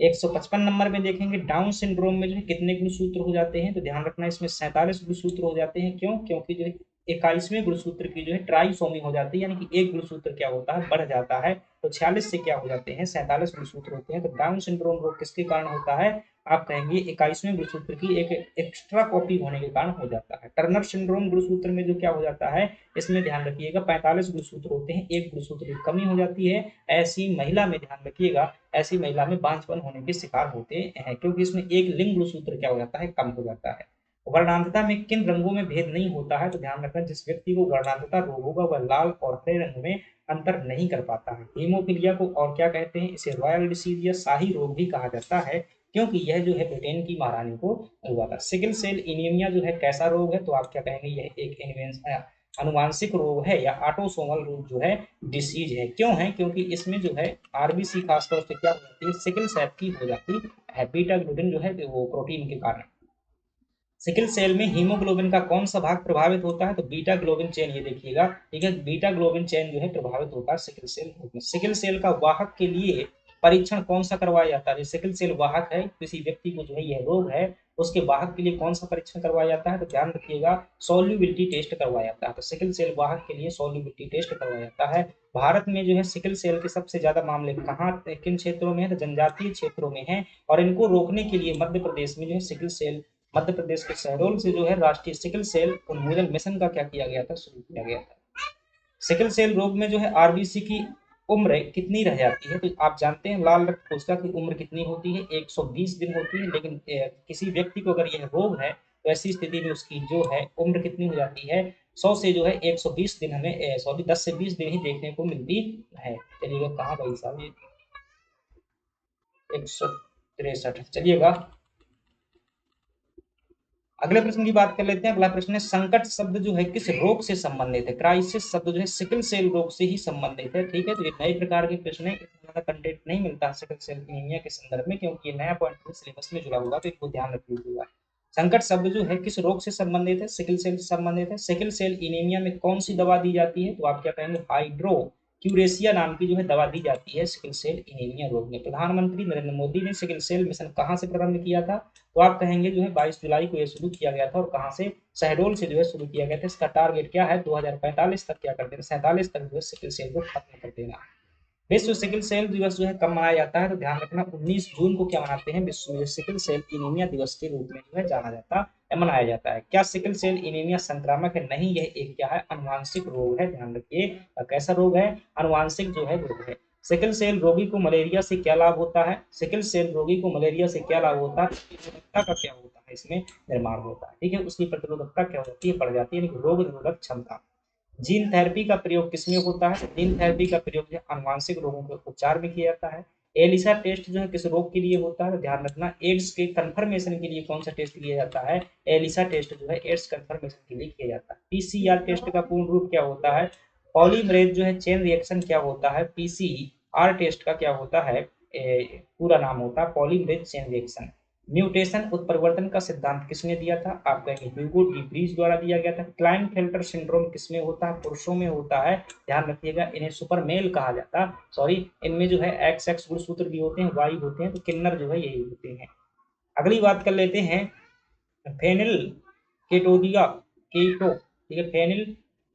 155 नंबर में देखेंगे, डाउन सिंड्रोम में जो है कितने गुणसूत्र हो जाते हैं? तो ध्यान रखना, इसमें 47 गुणसूत्र हो जाते हैं। क्यों? क्योंकि जो है 21वें गुणसूत्र की जो है ट्राइसोमी हो जाती है, यानी कि एक गुणसूत्र क्या होता है? बढ़ जाता है। तो 46 से क्या हो जाते हैं? 47 गुणसूत्र होते हैं। तो डाउन सिंड्रोम रोग किसके कारण होता है? आप कहेंगे 21वें गुणसूत्र की एक एक्स्ट्रा कॉपी होने के कारण हो जाता है। टर्नर सिंड्रोम गुणसूत्र में जो क्या हो जाता है? इसमें ध्यान रखिएगा 45 गुणसूत्र होते हैं, एक गुणसूत्र की कमी हो जाती है। ऐसी महिला में ध्यान रखिएगा, ऐसी महिला में बांझपन होने के शिकार होते हैं, क्योंकि इसमें एक लिंग गुणसूत्र क्या हो जाता है? कम हो जाता है। वर्णांधता में किन रंगों में भेद नहीं होता है? तो ध्यान रखना, जिस व्यक्ति को वर्णांधता रोग होगा वह लाल और हरे रंग में अंतर नहीं कर पाता है। हीमोफीलिया को और क्या कहते हैं? इसे रॉयल डिसीज या शाही रोग भी कहा जाता है, क्योंकि यह जो है ब्रिटेन की महारानी को हुआ था। सिकल सेल एनीमिया जो है कैसा रोग है? तो आप क्या कहेंगे? यह एक अनुवांशिक रोग है या ऑटोसोमल रोग जो है डिसीज है। क्यों है? क्योंकि इसमें जो है आरबीसी खासतौर से क्या हो जाती है? सिकल सेल की हो जाती है, बीटा ग्लूटिन जो है वो प्रोटीन के कारण। सिकल सेल में हीमोग्लोबिन का कौन सा भाग प्रभावित होता है? तो बीटा ग्लोबिन चेन, ये देखिएगा, ठीक है, बीटा ग्लोबिन चेन जो है प्रभावित होता है सिकल सेल रोग में। सिकल सेल का वाहक के लिए परीक्षण कौन सा करवाया जाता है? सिकल सेल वाहक है, किसी व्यक्ति को जो है यह रोग है, उसके वाहक के लिए कौन सा परीक्षण करवाया जाता है? तो ध्यान रखिएगा, सोल्यूबिलिटी टेस्ट करवाया जाता है। तो सिकल सेल वाहक के लिए सोल्यूबिलिटी टेस्ट करवाया जाता है। भारत में जो है सिकल सेल के सबसे ज्यादा मामले कहाँ, किन क्षेत्रों में है? तो जनजातीय क्षेत्रों में है, और इनको रोकने के लिए मध्य प्रदेश में जो है सिकल सेल, मध्य प्रदेश के शहडोल से जो है राष्ट्रीय सिकल सेल उन्मूलन मिशन का क्या किया गया था? शुरू किया गया था। सिकल सेल रोग में जो है आरबीसी की उम्र कितनी रह जाती है? तो आप जानते हैं लाल रक्त कोशिका की उम्र कितनी होती है? 120 दिन होती है। लेकिन किसी व्यक्ति को अगर यह रोग है तो ऐसी स्थिति में उसकी जो है उम्र कितनी हो जाती है? 100 से जो है 120 दिन हमें, सॉरी, 10 से 20 दिन ही देखने को मिलती है। चलिएगा, कहाँ भाई साहब ये 163, चलिएगा अगले प्रश्न की बात कर लेते हैं। अगला प्रश्न है, संकट शब्द जो है किस रोग से संबंधित है? क्राइसिस शब्द जो है सिकल सेल रोग से ही संबंधित है। ठीक है, तो ये नए प्रकार के प्रश्न है, इतना ज्यादा कंटेंट नहीं मिलता है सिकल सेल एनीमिया के संदर्भ में, क्योंकि ये नया पॉइंट सिलेबस में जुड़ा हुआ, तो इसको ध्यान रख लीजिएगा। संकट शब्द जो है किस रोग से संबंधित है? सिकल सेल से संबंधित है। सिकल सेल एनीमिया में कौन सी दवा दी जाती है? तो आप क्या कहेंगे? हाइड्रो क्यूरेसिया नाम की जो है दवा दी जाती है सिकल सेल एनीमिया रोग में। प्रधानमंत्री नरेंद्र मोदी ने सिकल सेल मिशन कहाँ से प्रारंभ किया था? तो आप कहेंगे जो है 22 जुलाई को ये शुरू किया गया था, और कहाँ से? शहडोल से जो है शुरू किया गया था। इसका टारगेट क्या है? 2045 तक क्या कर देना? 47 तक जो है सिकल सेल को खत्म कर देना। विश्व सिकल सेल दिवस जो है कब मनाया जाता है? तो ध्यान रखना, 19 जून को क्या मनाते हैं? विश्व सिकल सेल एनीमिया दिवस के रूप में जो है जाना जाता है, मनाया जाता है। क्या सिकल सेल एनीमिया संक्रामक है? नहीं, यह एक क्या है? अनुवांशिक रोग है। ध्यान रखिए, कैसा रोग है? अनुवांशिक जो है रोग है। सिकल सेल रोगी को मलेरिया से क्या लाभ होता है? सिकल सेल रोगी को मलेरिया से क्या लाभ होता है? प्रतिरोधकता का क्या होता है? इसमें निर्माण होता है। ठीक है, उसकी प्रतिरोधकता क्या होती है? बढ़ जाती है, यानी रोग निरोधक क्षमता। जीन थेरेपी का प्रयोग किसमें होता है? जीन थेरेपी का प्रयोग जो आनुवांशिक रोगों के उपचार में किया जाता है। एलिसा टेस्ट जो है किस रोग के लिए होता है? तो ध्यान रखना, एड्स के कंफर्मेशन के लिए कौन सा टेस्ट किया जाता है? एलिसा टेस्ट जो है एड्स कंफर्मेशन के लिए किया जाता है। पीसीआर टेस्ट का पूर्ण रूप क्या होता है? पॉलीमरेज जो है चेन रिएक्शन क्या होता है? पीसीआर टेस्ट का क्या होता है? पूरा नाम होता है पॉलीमरेज चेन रिएक्शन। म्यूटेशन उत्परिवर्तन का सिद्धांत किसने दिया था? आप कहेंगे ह्यूगो डी व्रीज द्वारा दिया गया था। क्लाइनफेल्टर सिंड्रोम किसमें होता है? पुरुषों में होता है। ध्यान रखिएगा, इन्हें सुपर मेल कहा जाता है। सॉरी, इनमें जो है एक्स एक्स गुणसूत्र भी होते हैं, वाई होते हैं, तो किन्नर जो है यही होते हैं। अगली बात कर लेते हैं, फेनिल केटोदिया केटो, ठीक है, फेनिल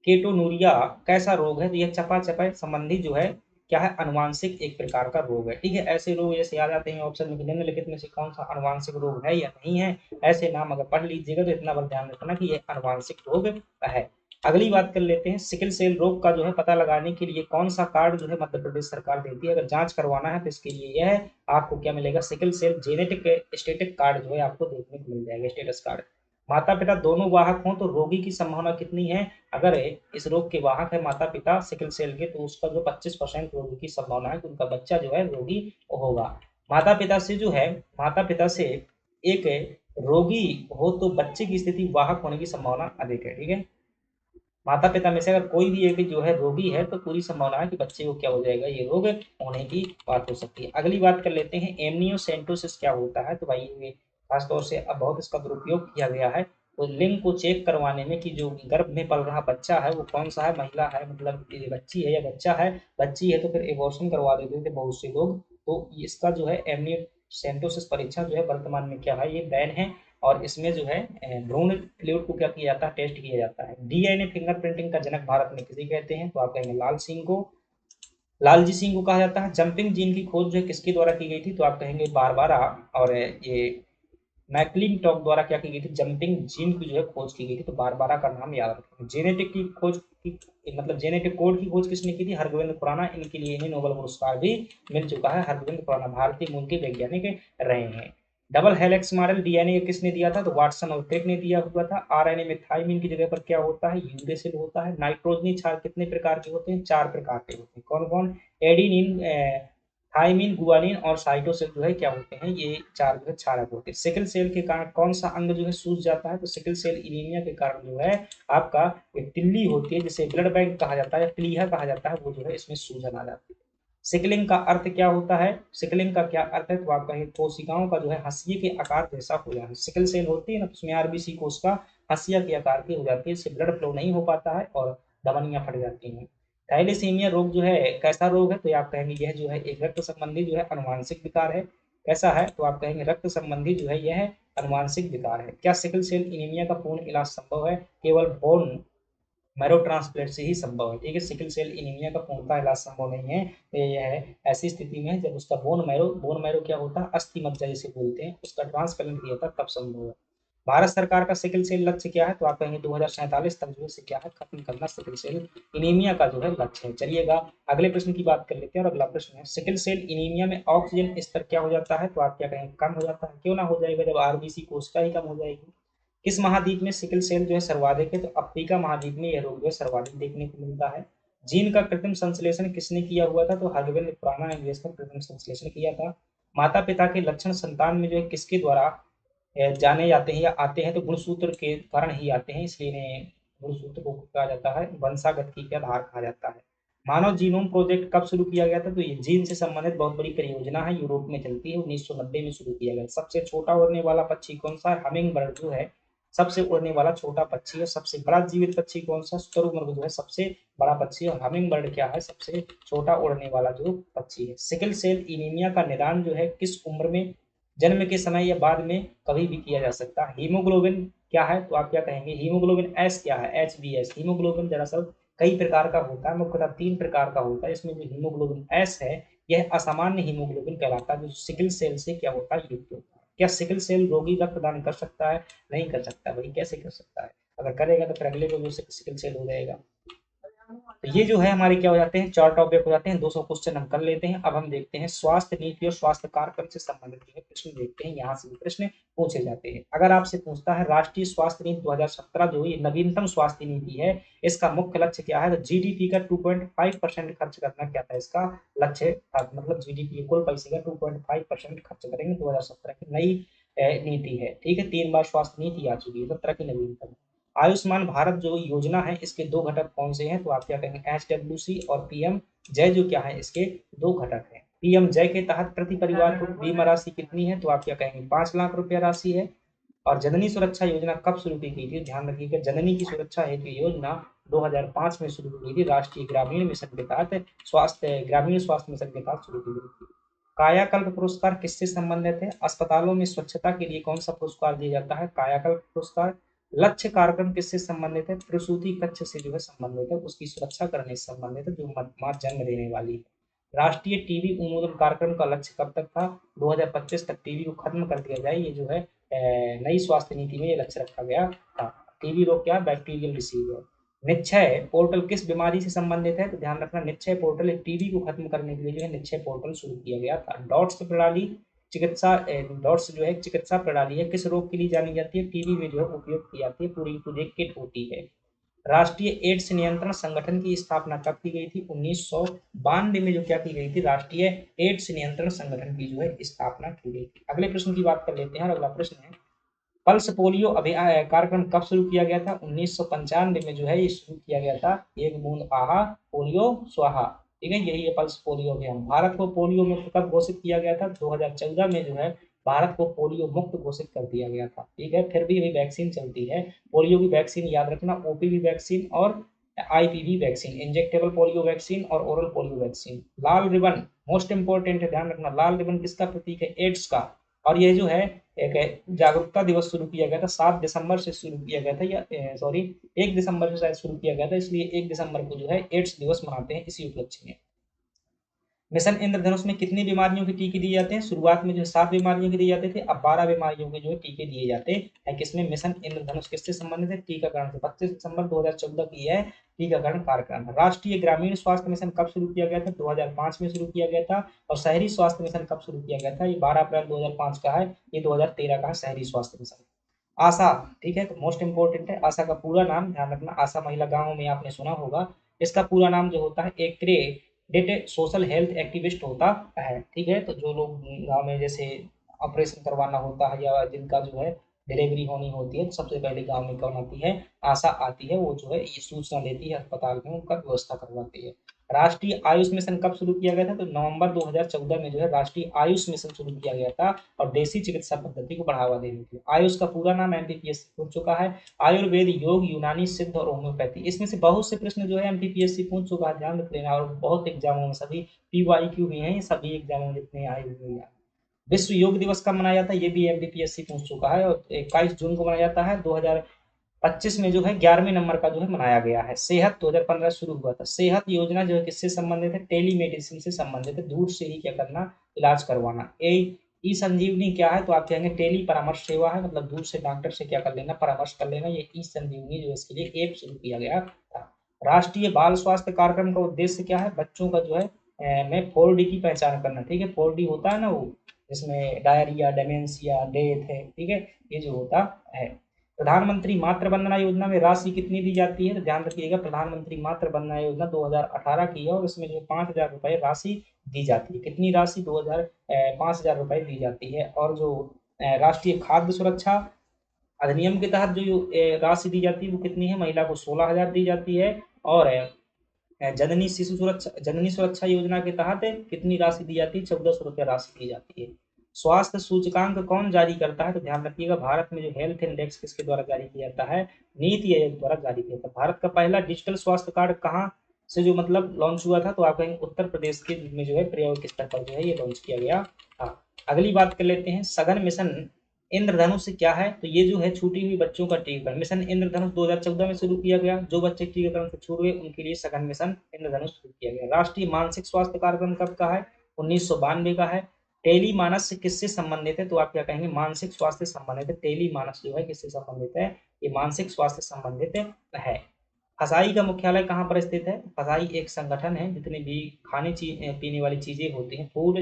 केटोनूरिया कैसा रोग है? तो यह चपाचपा संबंधी जो है क्या है? अनुवांशिक एक प्रकार का रोग है। ठीक है, ऐसे रोग जैसे याद आते हैं ऑप्शन में, निम्नलिखित में से कौन सा अनुवांशिक रोग है या नहीं है? ऐसे नाम अगर पढ़ लीजिएगा तो इतना बार ध्यान रखना कि यह अनुवांशिक रोग है। अगली बात कर लेते हैं, सिकल सेल रोग का जो है पता लगाने के लिए कौन सा कार्ड जो है मध्य प्रदेश सरकार देती है। अगर जांच करवाना है तो इसके लिए यह आपको क्या मिलेगा, sickle cell genetic static card जो है आपको देखने को मिल जाएगा, स्टेटस कार्ड। माता पिता दोनों वाहक हों तो रोगी की संभावना कितनी है। अगर इस रोग के वाहक है माता पिता सिकल सेल के, तो उसका जो 25% रोगी की संभावना है कि उनका बच्चा जो है रोगी होगा। माता पिता से जो है, माता पिता से एक रोगी हो तो बच्चे की स्थिति वाहक होने की संभावना अधिक है। ठीक है, माता पिता में से अगर कोई भी एक जो है रोगी है तो पूरी संभावना है कि बच्चे को क्या हो जाएगा, ये रोग होने की बात हो सकती है। अगली बात कर लेते हैं, एमनियोसेंटोसिस क्या होता है। तो भाई ये खासतौर से अब बहुत इसका दुरुपयोग किया गया है। तो लिंग को चेक करवाने में कि जो गर्भ में पल रहा बच्चा है वो कौन सा है, महिला है, मतलब ये बच्ची है या बच्चा है। बच्ची है तो फिर एबॉर्शन करवा देते थे बहुत से लोग। तो इसका जो है एमनियोसेंटोसिस परीक्षण जो है वर्तमान में क्या है, ये बैन है। और इसमें जो है भ्रूण फ्लूइड को क्या किया जाता है, टेस्ट किया जाता है। डीएनए फिंगरप्रिंटिंग का जनक भारत में किसे कहते हैं, तो आप कहेंगे लाल सिंह को, लालजी सिंह को कहा जाता है। जंपिंग जीन की खोज जो है किसके द्वारा की गई थी, तो आप कहेंगे बारबारा और ये मैकलिन टॉक द्वारा क्या की गई थी, जंपिंग जीन की जो है खोज की गई थी। तो बारबारा का नाम याद रखें। जेनेटिक की खोज की, मतलब जेनेटिक कोड की खोज किसने की थी, हरगोविंद खुराना। इनके लिए इन्हें नोबेल पुरस्कार भी मिल चुका है। हरगोविंद खुराना भारतीय मूल के वैज्ञानिक रहे हैं। डबल हेलिक्स मॉडल डीएनए किसने दिया था, तो वाटसन और क्रिक ने दिया हुआ था। आरएनए में थाइमिन की जगह पर क्या होता है, यूरेसिल होता है। नाइट्रोजनी क्षार कितने प्रकार के होते हैं, 4 प्रकार के होते हैं। कौन कौन, एडिनिन, थाइमिन, गुआनिन और साइटोसिन जो है क्या होते हैं, ये 4 जो है क्षारक होते हैं। सिकल सेल के कारण कौन सा अंग जो है सूज जाता है, तो सिकल सेल एनीमिया के कारण जो है आपका एक तिल्ली होती है जिसे ब्लड बैंक कहा जाता है, प्लीहा कहा जाता है, वो जो है इसमें सूजन आ जाती है। सिकलिंग का अर्थ क्या होता है, सिकलिंग का क्या अर्थ है, तो आप कहें कोशिकाओं का जो है हंसिए के आकार जैसा हो जाना। सिकल सेल होती है ना, तो उसमें आरबीसी कोशिका हंसिया के आकार की हो जाती है, इससे ब्लड फ्लो नहीं हो पाता है और धमनियां फट जाती हैं। थैलेसीमिया रोग जो है कैसा रोग है, तो आप कहेंगे यह जो है एक रक्त संबंधी जो है अनुवांशिक विकार है। कैसा है, तो आप कहेंगे रक्त संबंधी जो है यह अनुवांशिक विकार है। क्या सिकल सेल एनीमिया का पूर्ण इलाज संभव है, केवल बोन मैरो ट्रांसप्लांट से ही संभव है। ठीक है, सिकल सेल एनीमिया का पूर्णतः इलाज संभव नहीं है। ये है ऐसी स्थिति में जब उसका बोन मैरो क्या होता है, अस्थि मज्जा जिसे बोलते हैं, उसका ट्रांसप्लांट किया था तब संभव है। भारत सरकार का सिकल सेल लक्ष्य क्या है, तो आप कहेंगे 2047 तक जो है क्या है, खत्म करना सिकल सेल एनीमिया का जो है लक्ष्य है। चलिएगा अगले प्रश्न की बात कर लेते हैं। और अगला प्रश्न है, सिकल सेल एनीमिया में ऑक्सीजन स्तर क्या हो जाता है, तो आप क्या कहेंगे कम हो जाता है। क्यों ना हो जाएगा, जब आरबीसी कोशिका ही कम हो जाएगी। किस महाद्वीप में सिकल सेल जो है सर्वाधिक है, तो अफ्रीका महाद्वीप में यह रोग जो है सर्वाधिक देखने को मिलता है। जीन का कृत्रिम संश्लेषण किसने किया हुआ था, तो हरगोविंद खुराना ने इसका कृत्रिम संश्लेषण किया था। माता पिता के लक्षण संतान में जो है किसके द्वारा जाने जाते हैं या आते हैं, तो गुणसूत्र के कारण ही आते हैं, इसलिए इन्हें गुणसूत्र को कहा जाता है, वंशागत की के आधार कहा जाता है। मानव जीनोम प्रोजेक्ट कब शुरू किया गया था, तो ये जीन से संबंधित बहुत बड़ी परियोजना है, यूरोप में चलती है, 1990 में शुरू किया गया। सबसे छोटा उड़ने वाला पक्षी कौन सा है, हमिंग बर्ड जो है सबसे उड़ने वाला छोटा पक्षी है। सबसे बड़ा जीवित पक्षी कौन सा, शुतुरमुर्ग जो है सबसे बड़ा पक्षी है। हमिंग बर्ड क्या है, सबसे छोटा उड़ने वाला जो पक्षी है। सिकल सेल एनीमिया का निदान जो है किस उम्र में, जन्म के समय या बाद में, कभी भी किया जा सकता है। हीमोग्लोबिन क्या है, तो आप क्या कहेंगे, हीमोग्लोबिन एस क्या है, HbS। हीमोग्लोबिन दरअसल कई प्रकार का होता है, मुख्यतः 3 प्रकार का होता है। इसमें जो हीमोग्लोबिन एस है यह असामान्य हीमोग्लोबिन कहलाता है, जो सिकल सेल से क्या होता है, युक्त होता है। क्या सिकल सेल रोगी रक्तदान कर सकता है, नहीं कर सकता। भाई कैसे कर सकता है, अगर करेगा तो फिर अगले को जो सिकल सेल हो जाएगा। तो ये जो है हमारे क्या हो जाते हैं, 4 टॉपिक हो जाते हैं, 200 क्वेश्चन हम कर लेते हैं। अब हम देखते हैं स्वास्थ्य नीति और स्वास्थ्य कार्यक्रम से संबंधित जो है प्रश्न देखते हैं, यहाँ से भी प्रश्न पूछे जाते हैं। अगर आपसे पूछता है राष्ट्रीय स्वास्थ्य नीति 2017 जो ये नवीनतम स्वास्थ्य नीति है, इसका मुख्य लक्ष्य क्या है, तो जीडीपी का 2.5% खर्च करना क्या था इसका लक्ष्य था। मतलब जीडीपी कुल पैसे का 2.5% खर्च करेंगे, 2017 की नई नीति है। ठीक है, 3 बार स्वास्थ्य नीति आ चुकी है, 17 की नवीनतम। आयुष्मान भारत जो योजना है इसके 2 घटक कौन से हैं, तो आप क्या कहेंगे, HWC और पीएम जय जो क्या है, इसके 2 घटक हैं। पीएम जय के तहत प्रति परिवार को बीमा राशि कितनी है, तो आप क्या कहेंगे 5 लाख रुपया राशि है। और जननी सुरक्षा योजना कब शुरू की गई थी, ध्यान रखिएगा जननी की सुरक्षा हेतु योजना 2005 में शुरू की गई थी, राष्ट्रीय ग्रामीण मिशन के तहत, ग्रामीण स्वास्थ्य मिशन के तहत शुरू की गई थी। कायाकल्प पुरस्कार किससे संबंधित है, अस्पतालों में स्वच्छता के लिए कौन सा पुरस्कार दिया जाता है, कायाकल्प पुरस्कार। लक्ष्य कार्यक्रम किससे संबंधित है, प्रसूति कक्ष से जो है संबंधित है, उसकी सुरक्षा करने से संबंधित है, जो मां जन्म देने वाली है। राष्ट्रीय टीबी उन्मूलन कार्यक्रम का लक्ष्य कब तक था, 2025 तक टीबी को खत्म कर दिया जाए, ये जो है नई स्वास्थ्य नीति में ये लक्ष्य रखा गया था। टीबी रोग क्या, बैक्टीरियल डिसीज है। निश्चय पोर्टल किस बीमारी से संबंधित है? तो ध्यान रखना, निश्चय पोर्टल एक टीबी को खत्म करने के लिए जो है निश्चय पोर्टल शुरू किया गया था। डॉट्स प्रणाली चिकित्सा डॉट्स जो है चिकित्सा प्रणाली है, किस रोग के लिए जानी जाती है? टीबी में जो है उपयोग की जाती है, पूरी पूरी एक किट होती है। राष्ट्रीय एड्स नियंत्रण संगठन की स्थापना कब की गई थी? 1992 में जो क्या की गई थी? राष्ट्रीय एड्स नियंत्रण संगठन की जो है स्थापना की गई थी। अगले प्रश्न की बात कर लेते हैं। अगला प्रश्न है, पल्स पोलियो अभियान कार्यक्रम कब शुरू किया गया था? 1995 में जो है ये शुरू किया गया था। एक बूंद आहा, पोलियो स्वाहा, ठीक है, यही है पल्स पोलियो अभियान। भारत को पोलियो मुक्त कब घोषित किया गया था? 2014 में जो है भारत को पोलियो मुक्त घोषित कर दिया गया था, ठीक है। फिर भी अभी वैक्सीन चलती है, पोलियो की वैक्सीन याद रखना, ओपीवी वैक्सीन और IPv vaccine, injectable polio vaccine और ओरल पोलियो वैक्सीन। लाल रिबन मोस्ट इंपोर्टेंट है, ध्यान रखना, लाल रिबन किसका प्रतीक है? एड्स का। और ये जो है एक जागरूकता दिवस शुरू किया गया था, 7 दिसंबर से शुरू किया गया था, या सॉरी 1 दिसंबर से शायद शुरू किया गया था, इसलिए 1 दिसंबर को जो है एड्स दिवस मनाते हैं इसी उपलक्ष्य में। मिशन इंद्रधनुष में कितनी बीमारियों के टीके दिए जाते हैं? शुरुआत में जो 7 बीमारियों के दिए जाते थे, अब 12 बीमारियों के जो है टीके दिए जाते हैं। किसमें? मिशन इंद्रधनुष किससे संबंधित है? टीकाकरण से। 25 दिसंबर 2014 की है टीकाकरण कार्यक्रम। राष्ट्रीय ग्रामीण स्वास्थ्य मिशन कब शुरू किया गया था? 2005 में शुरू किया गया था। और शहरी स्वास्थ्य मिशन कब शुरू किया गया था? ये 12 अप्रैल 2005 का है, ये 2013 का है शहरी स्वास्थ्य मिशन। आशा, ठीक है, तो मोस्ट इंपोर्टेंट है आशा का पूरा नाम, ध्यान रखना, आशा महिला गांवों में आपने सुना होगा। इसका पूरा नाम जो होता है एक्रेडिटेड सोशल हेल्थ एक्टिविस्ट होता है, ठीक है। तो जो लोग गांव में जैसे ऑपरेशन करवाना होता है या जिनका जो है डिलीवरी होनी होती है, तो सबसे पहले गांव में कौन आती है? आशा आती है, वो जो है ये सूचना देती है, अस्पताल में उनका व्यवस्था करवाती है। राष्ट्रीय आयुष मिशन कब शुरू किया गया था? तो नवंबर 2014 में जो है राष्ट्रीय आयुष मिशन शुरू किया गया था, और देसी चिकित्सा पद्धति को बढ़ावा देने के लिए। आयुष का पूरा नाम एमपीपीएससी पूछ चुका है, आयुर्वेद, योग, यूनानी, सिद्ध और होम्योपैथी। इसमें से बहुत से प्रश्न जो है एमपीपीएससी पूछ चुका है, ध्यान रख लेना, और बहुत एग्जामों में सभी पीवाईक्यू भी हैं, सभी एग्जामों में जितने आए हुए हैं। विश्व योग दिवस कब मनाया जाता है? ये भी एमपीपीएससी पूछ चुका है, और 21 जून को मनाया जाता है। 2025 में जो है 11वें नंबर का जो है मनाया गया है। सेहत 2015 शुरू हुआ था। सेहत योजना जो है किससे संबंधित है? टेलीमेडिसिन से संबंधित है, दूर से ही क्या करना? इलाज करवाना। ई संजीवनी क्या है? तो आप कहेंगे टेली परामर्श सेवा है, मतलब दूर से डॉक्टर से क्या कर लेना? परामर्श कर लेना। ये ई संजीवनी जो है इसके लिए ऐप शुरू किया गया था। राष्ट्रीय बाल स्वास्थ्य कार्यक्रम का उद्देश्य क्या है? बच्चों का जो है में 4D की पहचान करना, ठीक है। 4D होता है ना वो, जिसमें डायरिया, डेमेंशिया, डेथ है, ठीक है, ये जो होता है। प्रधानमंत्री मातृ वंदना योजना में राशि कितनी दी जाती है? तो ध्यान रखिएगा, प्रधानमंत्री मातृ वंदना योजना 2018 की है, और इसमें जो 5,000 रुपए राशि दी जाती है। कितनी राशि? 5,000 रुपए दी जाती है। और जो राष्ट्रीय खाद्य सुरक्षा अधिनियम के तहत जो राशि दी जाती है वो कितनी है? महिला को 16,000 दी जाती है। और जननी सुरक्षा योजना के तहत कितनी राशि दी जाती है? 1,400 रुपये राशि दी जाती है। स्वास्थ्य सूचकांक कौन जारी करता है? तो ध्यान रखिएगा, भारत में जो हेल्थ इंडेक्स किसके द्वारा जारी किया जाता है? नीति आयोग द्वारा जारी किया जाता है। भारत का पहला डिजिटल स्वास्थ्य कार्ड कहाँ से जो मतलब लॉन्च हुआ था? तो आप कहेंगे उत्तर प्रदेश के में जो है प्रयोग स्तर पर जो है ये लॉन्च किया गया था। अगली बात कर लेते हैं, सघन मिशन इंद्रधनुष क्या है? तो ये जो है छूटी हुई बच्चों का टीकाकरण। मिशन इंद्रधनुष 2014 में शुरू किया गया। जो बच्चे टीकाकरण से छूट गए उनके लिए सघन मिशन इंद्रधनुष शुरू किया गया। राष्ट्रीय मानसिक स्वास्थ्य कार्यक्रम कब का है? 1992 का है। टेली मानस से किससे संबंधित है? तो आप क्या कहेंगे? मानसिक स्वास्थ्य से संबंधित है। टेली मानस जो है किससे संबंधित है? ये मानसिक स्वास्थ्य से संबंधित है। फसाई का मुख्यालय कहाँ पर स्थित है? फसाई एक संगठन है, जितने भी खाने पीने वाली चीजें होती हैं, food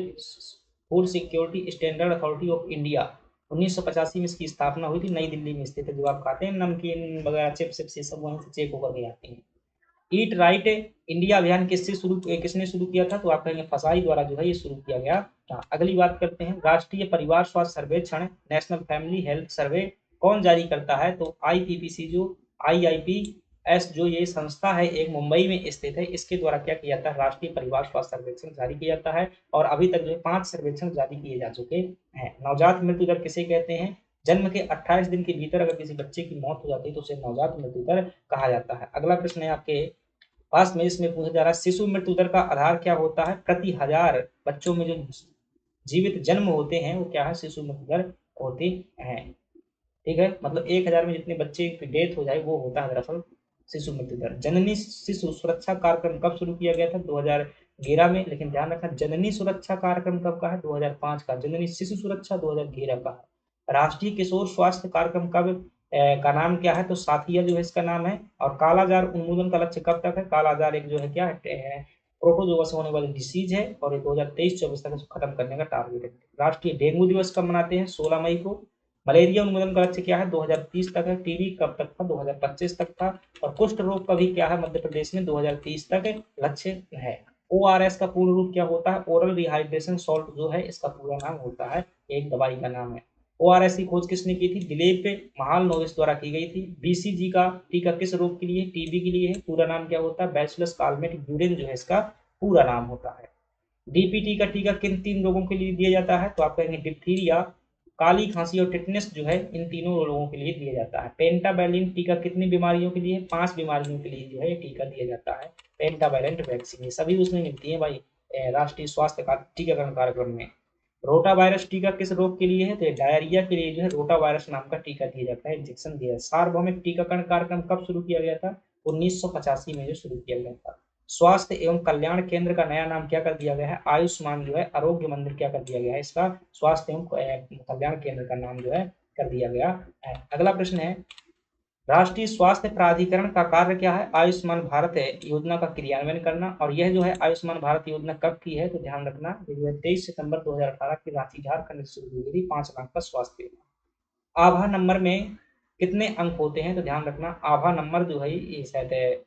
food security standard authority of India, 1985 में इसकी स्थापना हुई थी, नई दिल्ली में स्थित है। जो आप खाते हैं नमकीन वगैरह, चिप्स चिप्स, ये सब वहीं से चेक होकर के आती हैं। ईट राइट इंडिया अभियान किसने शुरू किया था? तो आप कहेंगे फसाई द्वारा जो है ये शुरू किया गया था। अगली बात करते हैं, राष्ट्रीय परिवार स्वास्थ्य सर्वेक्षण, नेशनल फैमिली हेल्थ सर्वे कौन जारी करता है? तो आईपीपीसी जो IIPS जो ये संस्था है एक मुंबई में स्थित है, इसके द्वारा क्या किया जाता है? राष्ट्रीय परिवार स्वास्थ्य सर्वेक्षण जारी किया जाता है। और अभी तक जो है 5 सर्वेक्षण जारी किए जा चुके हैं। नवजात मृत्यु दर किसे कहते हैं? जन्म के 28 दिन के भीतर अगर किसी बच्चे की मौत हो जाती है तो उसे नवजात मृत्यु दर कहा जाता है। अगला प्रश्न है आपके पास में, इसमें पूछा जा रहा है सिशु मृत्यु दर का आधार क्या होता है? प्रति 1000 बच्चों में जो जीवित जन्म होते हैं वो क्या है? शिशु मृत्यु दर होती है, ठीक है। मतलब 1,000 में जितने बच्चे की डेथ हो जाए वो होता है दरअसल शिशु मृत्यु दर। जननी शिशु सुरक्षा कार्यक्रम कब शुरू किया गया था? 2011 में। लेकिन ध्यान रखना, जननी सुरक्षा कार्यक्रम कब का है? 2005 का। जननी शिशु सुरक्षा 2011 का है। राष्ट्रीय किशोर स्वास्थ्य कार्यक्रम कब का नाम क्या है, तो साथिया जो है इसका नाम है। और कालाजार उन्मूलन का लक्ष्य कब तक है? कालाजार एक जो है क्या है, प्रोटोजोआ से होने वाली डिसीज है और ये 2023-24 तक इसको खत्म करने का टारगेट है। राष्ट्रीय डेंगू दिवस कब मनाते हैं? 16 मई को। मलेरिया उन्मूलन का लक्ष्य क्या है? 2030 तक है। टीबी कब तक था? 2025 तक था। और कुष्ठ रोग का भी क्या है मध्य प्रदेश में? 2030 तक लक्ष्य है। ORS का पूर्ण रूप क्या होता है? ओरल रिहाइड्रेशन सॉल्ट जो है इसका पूरा नाम होता है, एक दवाई का नाम है। ORS की खोज किसने की थी? दिलीप महालनोबिस द्वारा की गई थी। BCG का टीका किस रोग के लिए? टीबी के लिए है। पूरा नाम क्या होता है? बैसिलस कालमेट यूरिन जो है इसका पूरा नाम होता है। DPT का टीका किन 3 रोगों के लिए दिया जाता है? तो आप कहेंगे डिप्थीरिया, काली खांसी और टिटनेस जो है इन तीनों रोगों के लिए दिया जाता है। पेंटावैलेंट टीका कितनी बीमारियों के लिए? 5 बीमारियों के लिए जो है ये टीका दिया जाता है, पेंटावैलेंट वैक्सीन। ये सभी उसमें मिलती है भाई, राष्ट्रीय स्वास्थ्य का टीकाकरण कार्यक्रम में। रोटा वायरस टीका किस रोग के लिए है? तो डायरिया के लिए जो है रोटा वायरस नाम का टीका दिया जाता है, इंजेक्शन दिया है। सार्वभौमिक टीकाकरण कार्यक्रम कब शुरू किया गया था? 1985 में जो शुरू किया गया था। स्वास्थ्य एवं कल्याण केंद्र का नया नाम क्या कर दिया गया है? आयुष्मान जो है आरोग्य मंदिर क्या कर दिया गया है? इसका स्वास्थ्य एवं कल्याण केंद्र का नाम जो है कर दिया गया है। अगला प्रश्न है, राष्ट्रीय स्वास्थ्य प्राधिकरण का कार्य क्या है? आयुष्मान भारत योजना का क्रियान्वयन करना। और यह जो है आयुष्मान भारत योजना कब की है? तो ध्यान रखना, ये जो है 23 सितंबर 2018 की रांची झारखंड से शुरू हुई थी। 5 लाख का स्वास्थ्य योजना। आभा नंबर में कितने अंक होते हैं? तो ध्यान रखना, आभा नंबर जो है ये शायद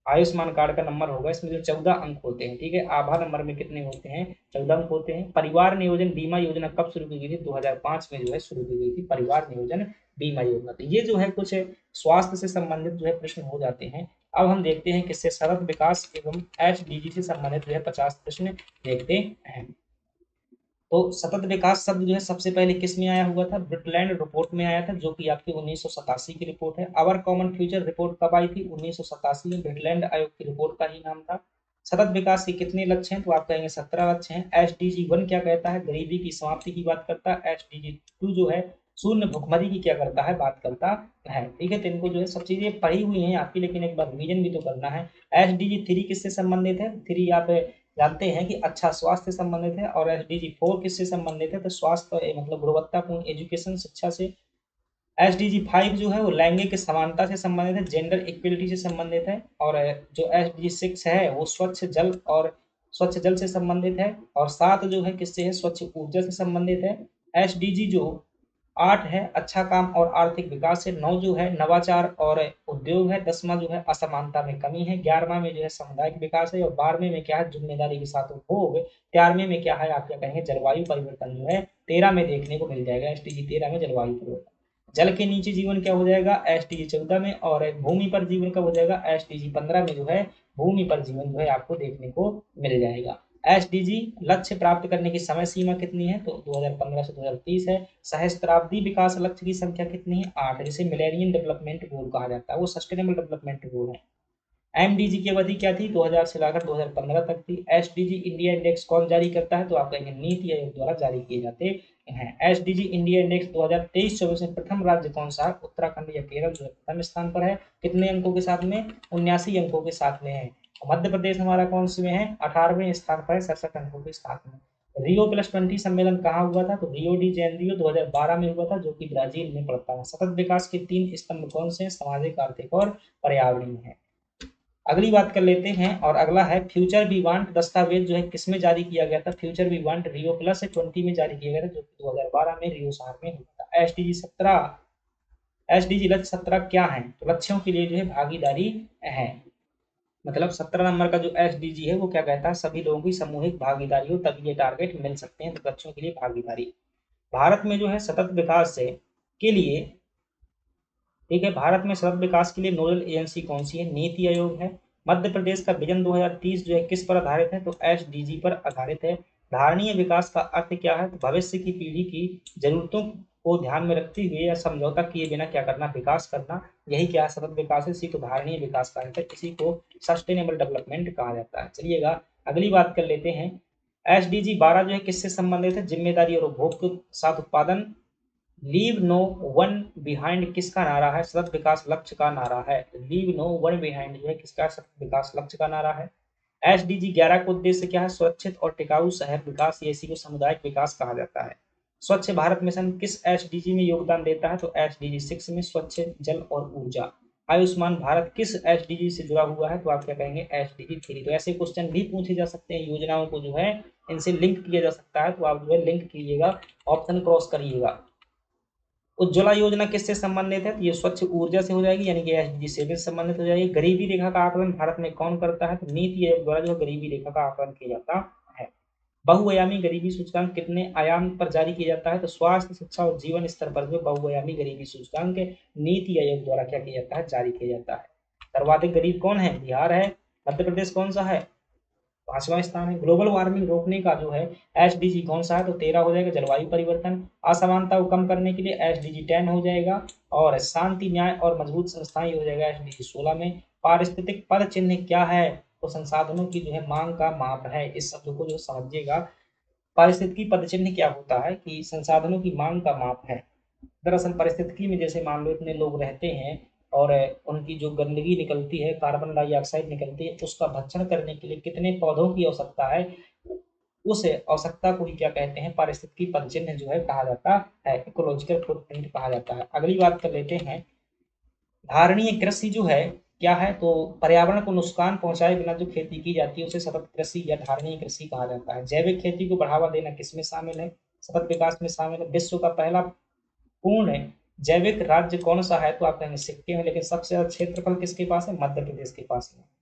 आयुष्मान कार्ड का नंबर होगा, इसमें जो 14 अंक होते हैं। ठीक है, आभा नंबर में कितने होते हैं? 14 अंक होते हैं। परिवार नियोजन बीमा योजना कब शुरू की गई थी? 2005 में जो है शुरू की गई थी परिवार नियोजन बीमा योजना। तो ये जो है कुछ स्वास्थ्य से संबंधित जो है प्रश्न हो जाते हैं। अब हम देखते हैं किससे सतत विकास एवं HDG से संबंधित जो है 50 प्रश्न देखते हैं। तो सतत विकास शब्द जो है सबसे पहले किस में आया हुआ था? ब्रिटलैंड रिपोर्ट में आया था, जो कि आपकी 1987 की रिपोर्ट है। आवर कॉमन फ्यूचर रिपोर्ट कब आई थी? 1987 में। ब्रिटलैंड आयोग की रिपोर्ट का ही नाम था। सतत विकास के कितने लक्ष्य हैं? तो आप कहेंगे 17 लक्ष्य हैं। SDG 1 क्या कहता है? गरीबी की समाप्ति की बात करता है। SDG 2 जो है शून्य भुखमरी की क्या करता है? बात करता है। ठीक है, तो इनको जो है सब चीजें पढ़ी हुई हैं आपकी, लेकिन एक बार रिवीजन भी तो करना है। SDG 3 किससे संबंधित है? 3 आप जानते हैं कि अच्छा स्वास्थ्य से संबंधित है। और SDG 4 किससे संबंधित है? तो स्वास्थ्य मतलब गुणवत्तापूर्ण एजुकेशन, शिक्षा से। SDG 5 जो है वो लैंगिक समानता से संबंधित है, जेंडर इक्वलिटी से संबंधित है। और जो SDG 6 है वो स्वच्छ जल से संबंधित है। और 7 जो है किससे है? स्वच्छ ऊर्जा से संबंधित है। SDG जो 8 है अच्छा काम और आर्थिक विकास है। 9 जो है नवाचार और उद्योग है। 10वां जो है असमानता में कमी है। 11वां में जो है सामुदायिक विकास है। और 12वें में क्या है? जिम्मेदारी के साथ उपभोग। 13वें में क्या है? आप क्या कहेंगे? जलवायु परिवर्तन जो है 13 में देखने को मिल जाएगा। SDG 13 में जलवायु परिवर्तन। जल के नीचे जीवन क्या हो जाएगा? SDG 14 में। और भूमि पर जीवन कब हो जाएगा? SDG 15 में जो है भूमि पर जीवन जो है आपको देखने को मिल जाएगा। SDG लक्ष्य प्राप्त करने की समय सीमा कितनी है? तो 2015 से 2030 है। सहस्त्राब्दी विकास लक्ष्य की संख्या कितनी है? 8, जिसे मिलेनियम डेवलपमेंट गोल कहा जाता है, वो सस्टेनेबल डेवलपमेंट गोल है। MDG की अवधि क्या थी? 2000 से लेकर 2015 तक थी। SDG इंडिया इंडेक्स कौन जारी करता है? तो आप कहेंगे नीति आयोग द्वारा जारी किए जाते हैं। SDG इंडिया इंडेक्स 2023-24 में प्रथम राज्य कौन सा है? उत्तराखंड या केरल जो है प्रथम स्थान पर है। कितने अंकों के साथ में? 79 अंकों के साथ में है। मध्य प्रदेश हमारा कौन से में है? 18वें स्थान पर है, 67 अंकों के साथ में। Rio+20 सम्मेलन कहाँ हुआ था? तो रियो डी जेनेरियो 2012 में हुआ था, जो कि ब्राजील में पड़ता है। सतत विकास के 3 स्तंभ कौन से हैं? सामाजिक, आर्थिक और पर्यावरणीय है। अगली बात कर लेते हैं, और अगला है फ्यूचर वी वांट दस्तावेज जो है किसमें जारी किया गया था? फ्यूचर वी वांट Rio+20 में जारी किया गया था, जो कि 2012 में रियो शहर में हुआ था। एसडीजी लक्ष्य 17 क्या है? तो लक्ष्यों के लिए जो है भागीदारी है। मतलब 17 नंबर का जो SDG है वो क्या कहता है? सभी लोगों की सामूहिक भागीदारी हो तभी ये टारगेट मिल सकते हैं। तो लक्ष्यों के लिए भागीदारी। भारत में जो है सतत विकास से के लिए, ठीक है, भारत में सतत विकास के लिए नोडल एजेंसी कौन सी है? नीति आयोग है। मध्य प्रदेश का विजन 2030 जो है किस पर आधारित है? तो SDG पर आधारित है। धारणीय विकास का अर्थ क्या है? तो भविष्य की पीढ़ी की जरूरतों को ध्यान में रखते हुए या समझौता किए बिना क्या करना? विकास करना। यही क्या सतत विकास है? इसी को धारणीय विकास कहा जाता है, इसी को सस्टेनेबल डेवलपमेंट कहा जाता है। चलिएगा अगली बात कर लेते हैं। SDG 12 जो है किससे संबंधित है? जिम्मेदारी और उपभोग के साथ उत्पादन। लीव नो वन बिहाइंड किसका नारा है? सतत विकास लक्ष्य का नारा है। लीव नो वन बिहाइंड जो है किसका? सतत विकास लक्ष्य का नारा है। SDG 11 का उद्देश्य क्या है? सुरक्षित और टिकाऊ शहर विकास, ये इसी को सामुदायिक विकास कहा जाता है। स्वच्छ भारत मिशन किस एसडीजी में योगदान देता है? तो एसडीजी 6 में स्वच्छ जल और ऊर्जा। आयुष्मान भारत किस एसडीजी से जुड़ा हुआ है? तो आप क्या कहेंगे? एसडीजी 3। तो ऐसे क्वेश्चन भी पूछे जा सकते हैं, योजनाओं को जो है इनसे लिंक किया जा सकता है, तो आप जो है लिंक कीजिएगा, ऑप्शन क्रॉस करिएगा। उज्ज्वला योजना किससे संबंधित है? तो ये स्वच्छ ऊर्जा से हो जाएगी, यानी कि एसडीजी 7 से संबंधित हो जाएगी। गरीबी रेखा का आकलन भारत में कौन करता है? तो नीति आयोग द्वारा जो गरीबी रेखा का आकलन किया जाता है। बहुआयामी गरीबी सूचकांक कितने आयाम पर जारी किया जाता है? तो स्वास्थ्य, शिक्षा और जीवन स्तर पर जो बहुआयामी गरीबी सूचकांक नीति आयोग द्वारा क्या किया जाता है? जारी किया जाता है। सर्वाधिक गरीब कौन है? बिहार है। मध्य प्रदेश कौन सा है? 5वां स्थान है। ग्लोबल वार्मिंग रोकने का जो है एसडीजी कौन सा है? तो 13 हो जाएगा, जलवायु परिवर्तन। असमानता को कम करने के लिए एसडीजी 10 हो जाएगा, और शांति, न्याय और मजबूत संस्थाएं हो जाएगा एसडीजी 16 में। पारिस्थितिक पद चिन्ह क्या है? तो संसाधनों की जो है मांग का माप है। इस शब्द को जो समझिएगा, पारिस्थितिकी पद चिन्ह क्या होता है कि संसाधनों की मांग का माप है। दरअसल पारिस्थितिकी में जैसे मान लो इतने लोग रहते हैं और उनकी जो गंदगी निकलती है, कार्बन डाइऑक्साइड निकलती है, उसका भक्षण करने के लिए कितने पौधों की आवश्यकता है, उस आवश्यकता को ही क्या कहते हैं? पारिस्थितिकी पद चिन्ह जो है कहा जाता है, इकोलॉजिकल फुटप्रिंट कहा जाता है। अगली बात कर लेते हैं, धारणीय कृषि जो है क्या है? तो पर्यावरण को नुकसान पहुंचाए बिना जो खेती की जाती है उसे सतत कृषि या धारणीय कृषि कहा जाता है। जैविक खेती को बढ़ावा देना किसमें शामिल है? सतत विकास में शामिल है। विश्व का पहला पूर्ण जैविक राज्य कौन सा है? तो आप कहेंगे सिक्किम है। लेकिन सबसे ज्यादा क्षेत्रफल किसके पास है? मध्य प्रदेश के पास है।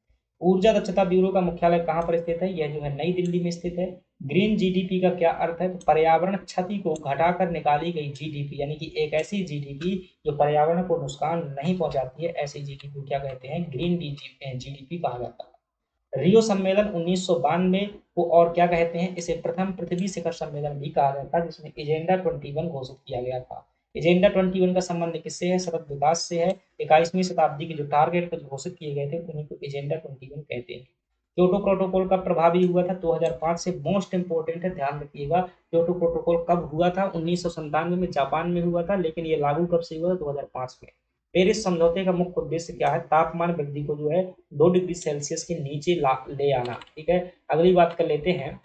ऊर्जा दक्षता ब्यूरो का मुख्यालय कहाँ पर स्थित है? यह जो है नई दिल्ली में स्थित है। ग्रीन जीडीपी का क्या अर्थ है? तो पर्यावरण क्षति को घटाकर निकाली गई जीडीपी, यानी कि एक ऐसी जीडीपी जो पर्यावरण को नुकसान नहीं पहुंचाती है, ऐसी जीडीपी को क्या कहते हैं? ग्रीन जीडीपी कहा जाता है। रियो सम्मेलन 1992 को और क्या कहते हैं? इसे प्रथम पृथ्वी शिखर सम्मेलन भी कहा जाता है, जिसमें एजेंडा 21 घोषित किया गया था। एजेंडा 21 का संबंध किससे है? सतत विकास से है। 21वीं शताब्दी के जो टारगेट कुछ घोषित किए गए थे उन्हीं को एजेंडा 21 कहते हैं। क्योटो प्रोटोकॉल का प्रभावी हुआ था 2005 से। मोस्ट इंपोर्टेंट है, ध्यान रखिएगा। क्योटो प्रोटोकॉल कब हुआ था? 1997 में जापान में हुआ था, लेकिन ये लागू कब से हुआ? 2005 में। पेरिस समझौते का मुख्य उद्देश्य क्या है? तापमान वृद्धि को जो है 2 डिग्री सेल्सियस के नीचे ले आना। ठीक है, अगली बात कर लेते हैं,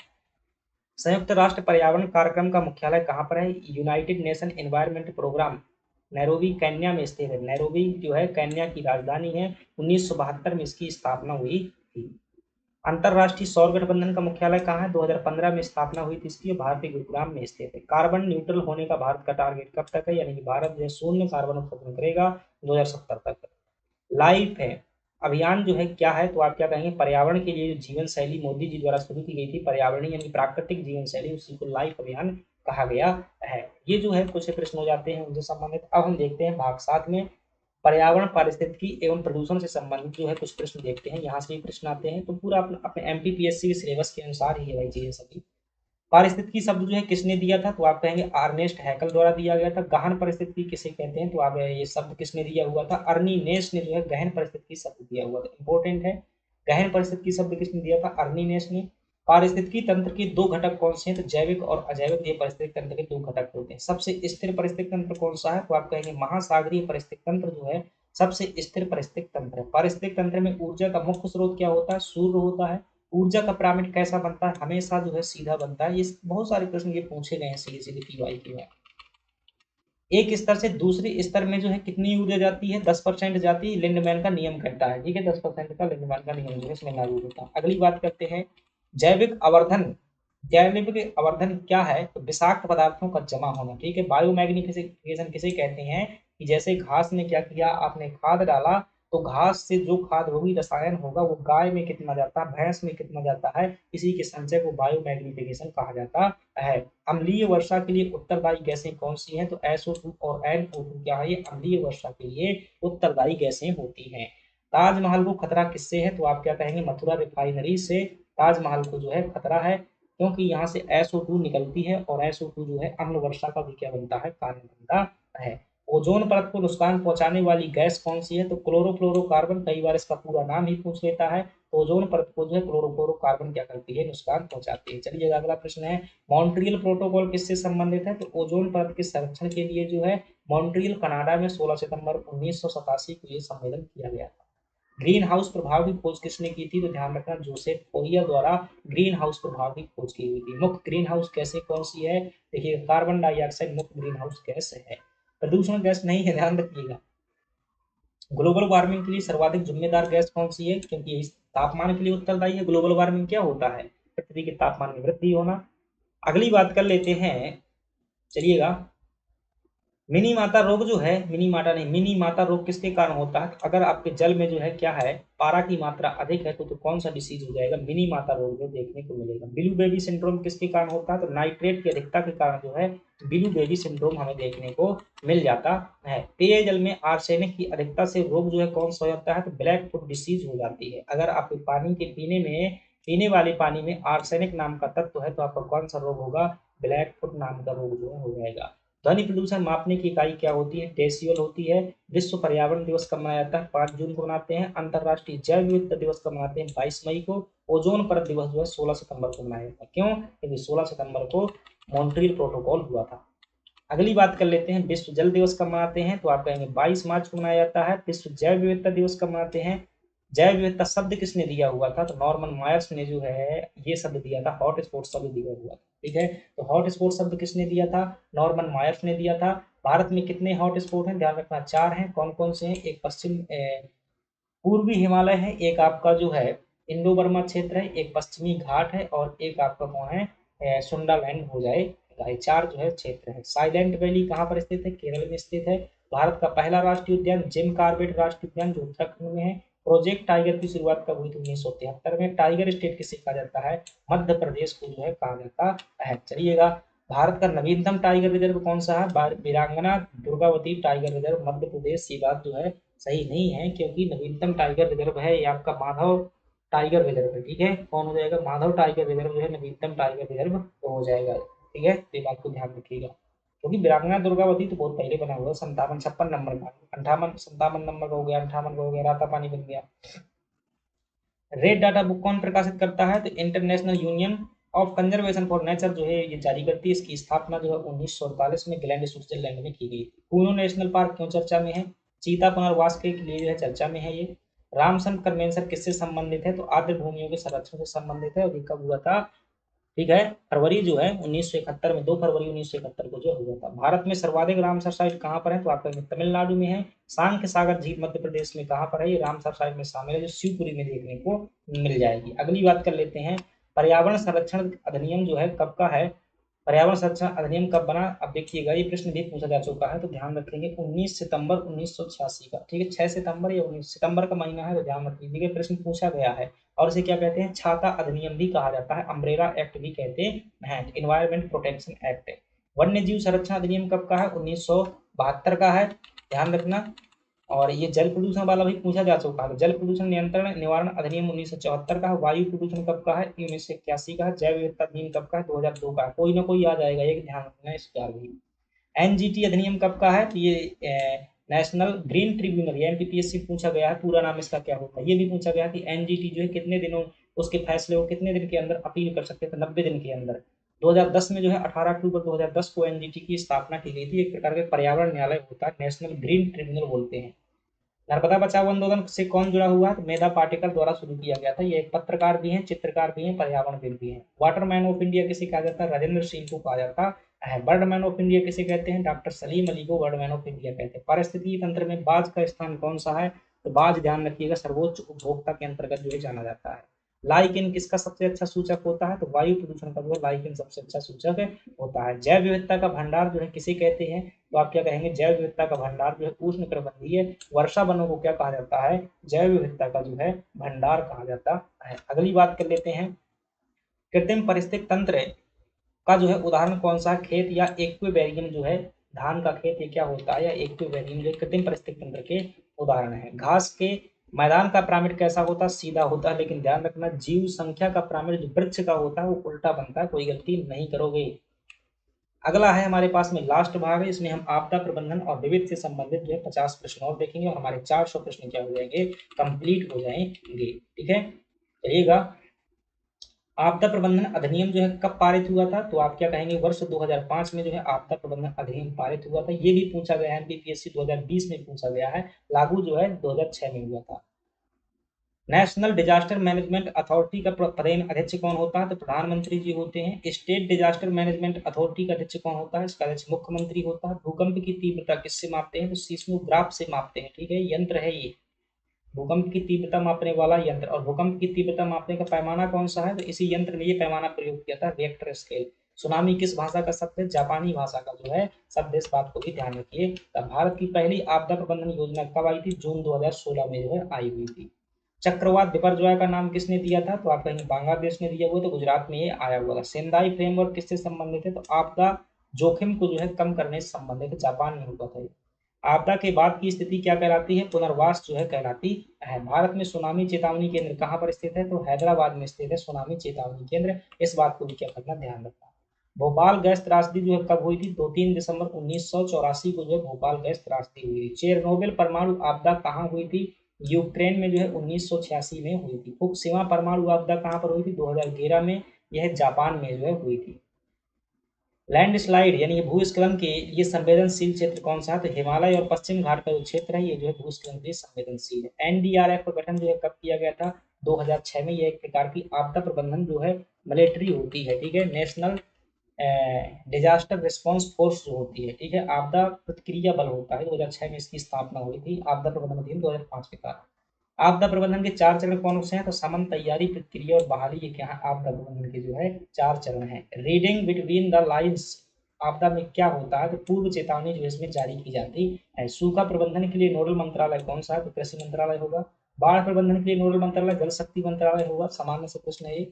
संयुक्त राष्ट्र पर्यावरण कार्यक्रम का मुख्यालय कहाँ पर है? United Nation Environment Programme Nairobi Kenya में स्थित है। नैरोबी जो है केन्या की राजधानी है। 1972 में इसकी स्थापना हुई थी। अंतरराष्ट्रीय सौर गठबंधन का मुख्यालय कहाँ है? 2015 में स्थापना हुई थी इसकी, भारतीय गुरुग्राम में स्थित है। कार्बन न्यूट्रल होने का भारत का टारगेट कब तक है? यानी कि भारत जो है शून्य कार्बन उत्सर्जन करेगा 2070 तक। लाइफ है अभियान जो है क्या है? तो आप क्या कहेंगे? पर्यावरण के लिए जो जीवन शैली मोदी जी द्वारा शुरू की गई थी, पर्यावरणीय यानी प्राकृतिक जीवन शैली, उसी को लाइफ अभियान कहा गया है। ये जो है कुछ प्रश्न हो जाते हैं उनसे संबंधित। अब हम देखते हैं भाग 7 में पर्यावरण, पारिस्थितिकी एवं प्रदूषण से संबंधित जो है कुछ प्रश्न देखते हैं। यहाँ से भी प्रश्न आते हैं, तो पूरा अपने एमपीपीएससी के सिलेबस के अनुसार ही है भाई चीजें सभी। पारिस्थितिकी शब्द जो है किसने दिया था? तो आप कहेंगे अर्नेस्ट हैकल द्वारा दिया गया था। गहन परिस्थितिकी किसे कहते हैं? तो आप ये शब्द किसने दिया हुआ था? अर्नी नेस ने जो है गहन परिस्थितिकी शब्द दिया हुआ था। इंपॉर्टेंट है, गहन परिस्थितिकी शब्द किसने दिया था? अर्नी नेस ने। पारिस्थितिकी तंत्र के दो घटक कौन से हैं? तो जैविक और अजैविक, ये पारिस्थितिक तंत्र के दो घटक होते हैं। सबसे स्थिर पारिस्थितिक तंत्र कौन सा है? तो आप कहेंगे महासागरीय पारिस्थितिक तंत्र जो है सबसे स्थिर पारिस्थितिक तंत्र है। पारिस्थितिक तंत्र में ऊर्जा का मुख्य स्रोत क्या होता है? सूर्य होता है। ऊर्जा का पिरामिड कैसा बनता है? हमेशा जो है सीधा बनता है। ये बहुत सारे प्रश्न ये पूछे गए हैं सीधे सीधे पीवाई के में। एक स्तर से दूसरे स्तर में जो है कितनी ऊर्जा जाती है? 10% जाती है। लिंडमैन का नियम कहता है, ठीक है, 10% का लिंडमैन का नियम जो है इसमें लागू होता है। अगली बात करते हैं, जैविक अवर्धन। जैविक अवर्धन क्या है? तो विषाक्त पदार्थों का जमा होना। ठीक है, बायोमैग्निफिकेशन किसे कहते हैं? कि जैसे घास में क्या किया आपने? खाद डाला, तो घास से जो खाद होगी, रसायन होगा, वो गाय में कितना जाता है, भैंस में कितना जाता है, इसी के संचय को बायोमैग्निफिकेशन कहा जाता है। अम्लीय वर्षा के लिए उत्तरदायी गैसें कौन सी हैं? तो SO2 और NO2 क्या है? ये अम्लीय वर्षा के लिए उत्तरदायी गैसें होती हैं। ताजमहल को खतरा किससे है? तो आप क्या कहेंगे? मथुरा रिफाइनरी से ताजमहल को जो है खतरा है, क्योंकि यहाँ से SO2 निकलती है, और SO2 जो है अम्ल वर्षा का भी क्या बनता है? कारण बनता है। ओजोन परत को नुकसान पहुंचाने वाली गैस कौन सी है? तो क्लोरोफ्लोरोकार्बन। कई बार इसका पूरा नाम ही पूछ लेता है। ओजोन परत को जो है क्लोरोफ्लोरोकार्बन क्या करती है? नुकसान पहुंचाती है। चलिए अगला प्रश्न है, मॉन्ट्रियल प्रोटोकॉल किससे संबंधित है? तो ओजोन परत के संरक्षण के लिए जो है मॉन्ट्रियल कनाडा में 16 सितंबर 1987 को ये सम्मेलन किया गया था। ग्रीन हाउस प्रभाव की खोज किसने की थी? तो ध्यान रखना, जोसेफ फोरियर द्वारा ग्रीन हाउस प्रभाव की खोज की हुई थी। मुख्य ग्रीन हाउस गैसें कौन सी है? देखिए, कार्बन डाइऑक्साइड मुख्य ग्रीन हाउस गैस है, प्रदूषण गैस नहीं है, ध्यान रखिएगा। ग्लोबल वार्मिंग के लिए सर्वाधिक जिम्मेदार गैस कौन सी है? क्योंकि इस तापमान के लिए उत्तरदायी है। ग्लोबल वार्मिंग क्या होता है? पृथ्वी के तापमान में वृद्धि होना। अगली बात कर लेते हैं, चलिएगा, मिनी माता रोग जो है, मिनी माता नहीं, मिनी माता रोग किसके कारण होता है? अगर आपके जल में जो है क्या है, पारा की मात्रा अधिक है तो कौन सा डिसीज हो जाएगा? मिनी माता रोग जो देखने को मिलेगा। ब्लू बेबी सिंड्रोम किसके कारण होता है? तो नाइट्रेट की अधिकता के कारण जो है ब्लू बेबी सिंड्रोम हमें देखने को मिल जाता है। पेयजल में आर्सेनिक की अधिकता से रोग जो है कौन सा हो जाता है? तो ब्लैक फुट डिसीज हो जाती है। अगर आपके पानी के पीने वाले पानी में आर्सेनिक नाम का तत्व है तो आपका कौन सा रोग होगा? ब्लैक फुट नाम का रोग जो है हो जाएगा। ध्वनि प्रदूषण मापने की इकाई क्या होती है? डेसिबल होती है। विश्व पर्यावरण दिवस कब मनाया जाता है? 5 जून को मनाते हैं। अंतर्राष्ट्रीय जैव विविधता दिवस कब मनाते हैं? 22 मई को। ओजोन परत दिवस जो है 16 सितंबर को मनाया जाता है। क्यों? क्योंकि 16 सितंबर को मॉन्ट्रियल प्रोटोकॉल हुआ था। अगली बात कर लेते हैं, विश्व जल दिवस कब मनाते हैं? तो आप कहेंगे 22 मार्च को मनाया जाता है। विश्व जैव विविधता दिवस कब मनाते हैं? जैव विविधता शब्द किसने दिया हुआ था? तो नॉर्मन मायर्स ने जो है ये शब्द दिया था, हॉट स्पॉट शब्द दिया हुआ था। ठीक है, तो हॉट स्पॉट शब्द किसने दिया था? नॉर्मन मायर्स ने दिया था। भारत में कितने हॉट स्पॉट हैं? ध्यान रखना, 4 हैं। कौन कौन से हैं? एक पूर्वी हिमालय है, एक आपका जो है इंडो बर्मा क्षेत्र है, एक पश्चिमी घाट है और एक आपका कौन है, सुंडालैंड हो जाएगा। ये 4 जो है क्षेत्र है। साइलेंट वैली कहाँ पर स्थित है? केरल में स्थित है। भारत का पहला राष्ट्रीय उद्यान जिम कॉर्बेट राष्ट्रीय उद्यान जो उत्तराखंड में है। प्रोजेक्ट टाइगर की शुरुआत कब हुई थी? 1973 में। टाइगर स्टेट किसे कहा जाता है? मध्य प्रदेश को जो है कहा जाता है। चलिएगा, भारत का नवीनतम टाइगर रिजर्व कौन सा है? वीरांगना दुर्गावती टाइगर रिजर्व मध्य प्रदेश। ये बात जो है सही नहीं है, क्योंकि नवीनतम टाइगर रिजर्व है ये आपका माधव टाइगर रिजर्व है। ठीक है, कौन हो जाएगा? माधव टाइगर रिजर्व जो है नवीनतम टाइगर रिजर्व तो हो जाएगा। ठीक है, ये बात को ध्यान रखिएगा, क्योंकि वीरांगना दुर्गावती तो बहुत पहले बना हुआ, 57 56 नंबर का, 58 57 नंबर का हो गया, 58 का हो गया, राता पानी बन गया। रेड डाटा बुक कौन प्रकाशित करता है? तो international union of conservation for nature जो है ये जारी करती है। इसकी स्थापना जो है 1948 में ग्लैंड स्विट्जरलैंड में की गई थी। कुनो नेशनल पार्क क्यों चर्चा में है? चीता पुनर्वास के लिए जो है चर्चा में है ये। रामसन कन्वेंशन किससे संबंधित है? तो आर्द्र भूमियों के संरक्षण से संबंधित है और ये कब हुआ था? ठीक है, फरवरी जो है 1971 में, 2 फरवरी 1971 को जो हुआ था। भारत में सर्वाधिक रामसर साइट कहाँ पर है? तो आपका तमिलनाडु में है। सांख्य सागर झील मध्य प्रदेश में कहाँ पर है? ये रामसर साइट में शामिल है, जो शिवपुरी में देखने को मिल जाएगी। अगली बात कर लेते हैं, पर्यावरण संरक्षण अधिनियम जो है कब का है? पर्यावरण संरक्षण अधिनियम कब बना? अब देखिएगा, ये प्रश्न भी पूछा जा चुका है, तो ध्यान रखेंगे 19 सितंबर 1986 का। ठीक है, 6 सितंबर या 19 सितंबर का महीना है, तो ध्यान रख लीजिए, प्रश्न पूछा गया है। और इसे क्या कहते हैं? छाता अधिनियम भी कहा जाता है, अम्ब्रेला एक्ट भी कहते हैं, इन्वायरमेंट प्रोटेक्शन एक्ट। वन्य जीव संरक्षण अधिनियम कब का है? 1972 का है, ध्यान रखना। और ये जल प्रदूषण वाला भी पूछा जा चुका है। जल प्रदूषण नियंत्रण निवारण अधिनियम 1974 का है। वायु प्रदूषण कब का है? 1981 का है। जैव विविधता अधिनियम कब का है? 2002 का है। कोई ना कोई आ जाएगा, एक ध्यान रखना इस बार भी। एनजीटी अधिनियम कब का है? तो ये नेशनल ग्रीन ट्रिब्यूनल, ये एनपीपीएससी पूछा गया है, पूरा नाम इसका क्या होता है? ये भी पूछा गया कि एनजीटी जो है कितने दिनों, उसके फैसले को कितने दिन के अंदर अपील कर सकते थे? 90 दिन के अंदर। 2010 में जो है 18 अक्टूबर 2010 को एनजीटी की स्थापना की गई थी। एक प्रकार के पर्यावरण न्यायालय होता है, नेशनल ग्रीन ट्रिब्यूनल बोलते हैं। नर्मदा बचाओ आंदोलन से कौन जुड़ा हुआ है? तो मेधा पाटिल द्वारा शुरू किया गया था। ये एक पत्रकार भी हैं, चित्रकार भी हैं, पर्यावरणविद भी हैं। वाटरमैन ऑफ इंडिया किसे कहा जाता है? राजेंद्र सिंह को कहा जाता है। बर्डमैन ऑफ इंडिया किसे कहते हैं? डॉक्टर सलीम अली को बर्डमैन ऑफ इंडिया कहते हैं। पारिस्थितिकी तंत्र में बाज का स्थान कौन सा है? तो बाज, ध्यान रखिएगा, सर्वोच्च उपभोक्ता के अंतर्गत जो है जाना जाता है। लाइकेन किसका सबसे अच्छा सूचक होता है? तो वायु प्रदूषण का जो है लाइकेन सबसे अच्छा सूचक होता है। जैव विविधता का भंडार जो है किसे कहते हैं? तो आप क्या कहेंगे? जैव विविधता का भंडार जो है उष्ण कटिबंधीय वर्षा वनों को क्या कहा जाता है? जैव विविधता का जो है भंडार कहा जाता है। अगली बात कर लेते हैं, कृत्रिम परिस्थिति तंत्र का जो है उदाहरण कौन सा? खेत या एक्वेरियम जो है, धान का खेत ये क्या होता है? या एक्वेरियम जो कृत्रिम परिस्थिति तंत्र के उदाहरण है। घास के मैदान का पिरामिड कैसा होता है? सीधा होता है, लेकिन ध्यान रखना, जीव संख्या का पिरामिड जो वृक्ष का होता है वो उल्टा बनता है, कोई गलती नहीं करोगे। अगला है हमारे पास में लास्ट भाग है, इसमें हम आपदा प्रबंधन और विविध से संबंधित जो है 50 प्रश्न और देखेंगे और हमारे 400 प्रश्न क्या हो जाएंगे? कंप्लीट हो जाएंगे। ठीक है, चलिएगा, आपदा प्रबंधन अधिनियम जो है कब पारित हुआ था? तो आप क्या कहेंगे? वर्ष 2005 में जो है आपदा प्रबंधन अधिनियम पारित हुआ था। ये भी पूछा गया है, एमपीपीएससी 2020 में पूछा गया है। लागू जो है 2006 में हुआ था। नेशनल डिजास्टर मैनेजमेंट अथॉरिटी का पदेन अध्यक्ष कौन होता है? तो प्रधानमंत्री जी होते हैं। स्टेट डिजास्टर मैनेजमेंट अथॉरिटी का अध्यक्ष कौन होता है? इसका अध्यक्ष मुख्यमंत्री होता है। भूकंप की तीव्रता किससे मापते हैं? तो सीस्मोग्राफ से मापते हैं। ठीक है, यंत्र है ये भूकंप की तीव्रता मापने वाला यंत्र। और भूकंप की तीव्रता मापने का पैमाना कौन सा है? तो इसी यंत्र में ये पैमाना प्रयोग किया था, रिएक्टर स्केल। सुनामी किस भाषा का शब्द है? जापानी भाषा का जो है शब्द। इस बात को भी ध्यान रखिए। तब भारत की पहली आपदा प्रबंधन योजना कब आई थी? जून 2016 में जो है आई हुई थी। चक्रवात बिपरजॉय का नाम किसने दिया था? तो आप कहेंगे बांग्लादेश ने दिया हुआ, तो गुजरात में ये आया हुआ था। सेंदाई फ्रेमवर्क किससे संबंधित है? तो आपदा जोखिम को जो है कम करने से संबंधित है, जापान में हुआ था। आपदा के बाद की स्थिति क्या कहलाती है? पुनर्वास जो है कहलाती है। भारत में सुनामी चेतावनी केंद्र कहाँ पर स्थित है? तो हैदराबाद में स्थित है सुनामी चेतावनी केंद्र। इस बात को भी क्या करना, ध्यान रखना। भोपाल गैस त्रासदी जो है कब हुई थी? तो 3 दिसंबर 1984 को जो है भोपाल गैस त्रासदी हुई थी। चेरनोबिल परमाणु आपदा कहाँ हुई थी? यूक्रेन में जो है 1986 में हुई थी। फुकुशिमा परमाणु आपदा कहाँ पर हुई थी? 2013 में। यह जापान में जो है हुई थी। लैंडस्लाइड यानी भूस्खलन के लिए संवेदनशील क्षेत्र कौन सा है? तो हिमालय और पश्चिम घाट का जो क्षेत्र है ये जो है भूस्खलन के लिए संवेदनशील है। एनडीआरएफ का गठन जो है कब किया गया था? 2006 में। यह एक प्रकार की आपदा प्रबंधन जो है मिलिट्री होती है। ठीक है, नेशनल डिजास्टर रिस्पांस फोर्स जो होती है। ठीक है, आपदा प्रतिक्रिया बल होता है। 2006 में इसकी स्थापना हुई थी आपदा प्रबंधन अधिनियम 2005 के कारण। आपदा प्रबंधन के 4 चरण कौन से हैं? तो समन, तैयारी, प्रतिक्रिया और बहाली। ये क्या है? आपदा प्रबंधन के जो है 4 चरण हैं। रीडिंग बिटवीन द लाइन्स आपदा में क्या होता है? तो पूर्व चेतावनी जो इसमें जारी की जाती है। सूखा प्रबंधन के लिए नोडल मंत्रालय कौन सा है? तो कृषि मंत्रालय होगा। बाढ़ प्रबंधन के लिए नोडल मंत्रालय जल शक्ति मंत्रालय होगा। सामान्य से प्रश्न है ये।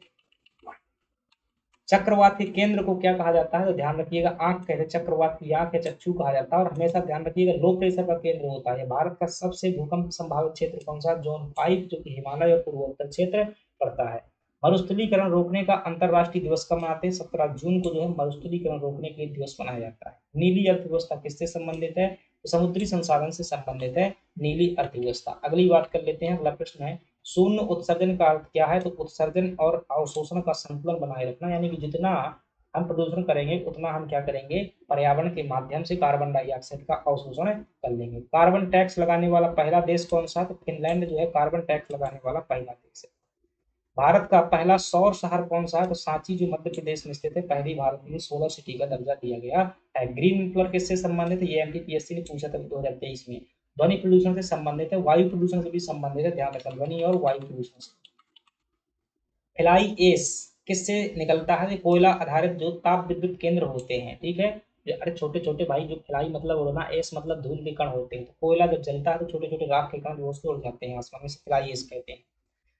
चक्रवात के केंद्र को क्या कहा जाता है? तो ध्यान रखिएगा, आंख कहते हैं। चक्रवात की आंख या चक्षु कहा जाता है। और हमेशा ध्यान रखिएगा, लो प्रेशर का केंद्र होता है। भारत का सबसे भूकंप संभावित क्षेत्र कौन सा? जोन 5, जो कि हिमालय और पूर्वोत्तर क्षेत्र पड़ता है। मरुस्थलीकरण रोकने का अंतरराष्ट्रीय दिवस कब मनाते हैं? 17 जून को जो है मरुस्थलीकरण रोकने के लिए दिवस मनाया जाता है। नीली अर्थव्यवस्था किससे संबंधित है? तो समुद्री संसाधन से संबंधित है नीली अर्थव्यवस्था। अगली बात कर लेते हैं, अगला प्रश्न है, शून्य उत्सर्जन का अर्थ क्या है? तो उत्सर्जन और अवशोषण का संतुलन बनाए रखना, यानी कि जितना हम प्रदूषण करेंगे उतना हम क्या करेंगे? पर्यावरण के माध्यम से कार्बन डाइऑक्साइड का अवशोषण कर लेंगे। कार्बन टैक्स लगाने वाला पहला देश कौन सा? तो फिनलैंड जो है कार्बन टैक्स लगाने वाला पहला देश है। भारत का पहला सौर शहर कौन सा है? तो सांची, जो मध्य प्रदेश में स्थित है। पहली भारत के लिए सोलर सिटी का दर्जा दिया गया है। ग्रीन इंफ्लुएंस किससे संबंधित है? ये एमपीपीएससी ने पूछा था 2023 में। ध्वनि प्रदूषण से संबंधित है। वायु प्रदूषण से भी संबंधित है, ध्यान रखना, ध्वनि और वायु प्रदूषण से। फ्लाई एश किससे निकलता है? कोयला आधारित जो ताप विद्युत केंद्र होते हैं। ठीक है, अरे छोटे छोटे भाई, जो फ्लाई मतलब उड़ना, एस मतलब धूल के कण होते हैं। तो कोयला जब जलता है तो छोटे छोटे राख के कण जो उसको उड़ जाते हैं आसमान में, से फ्लाई एश कहते हैं।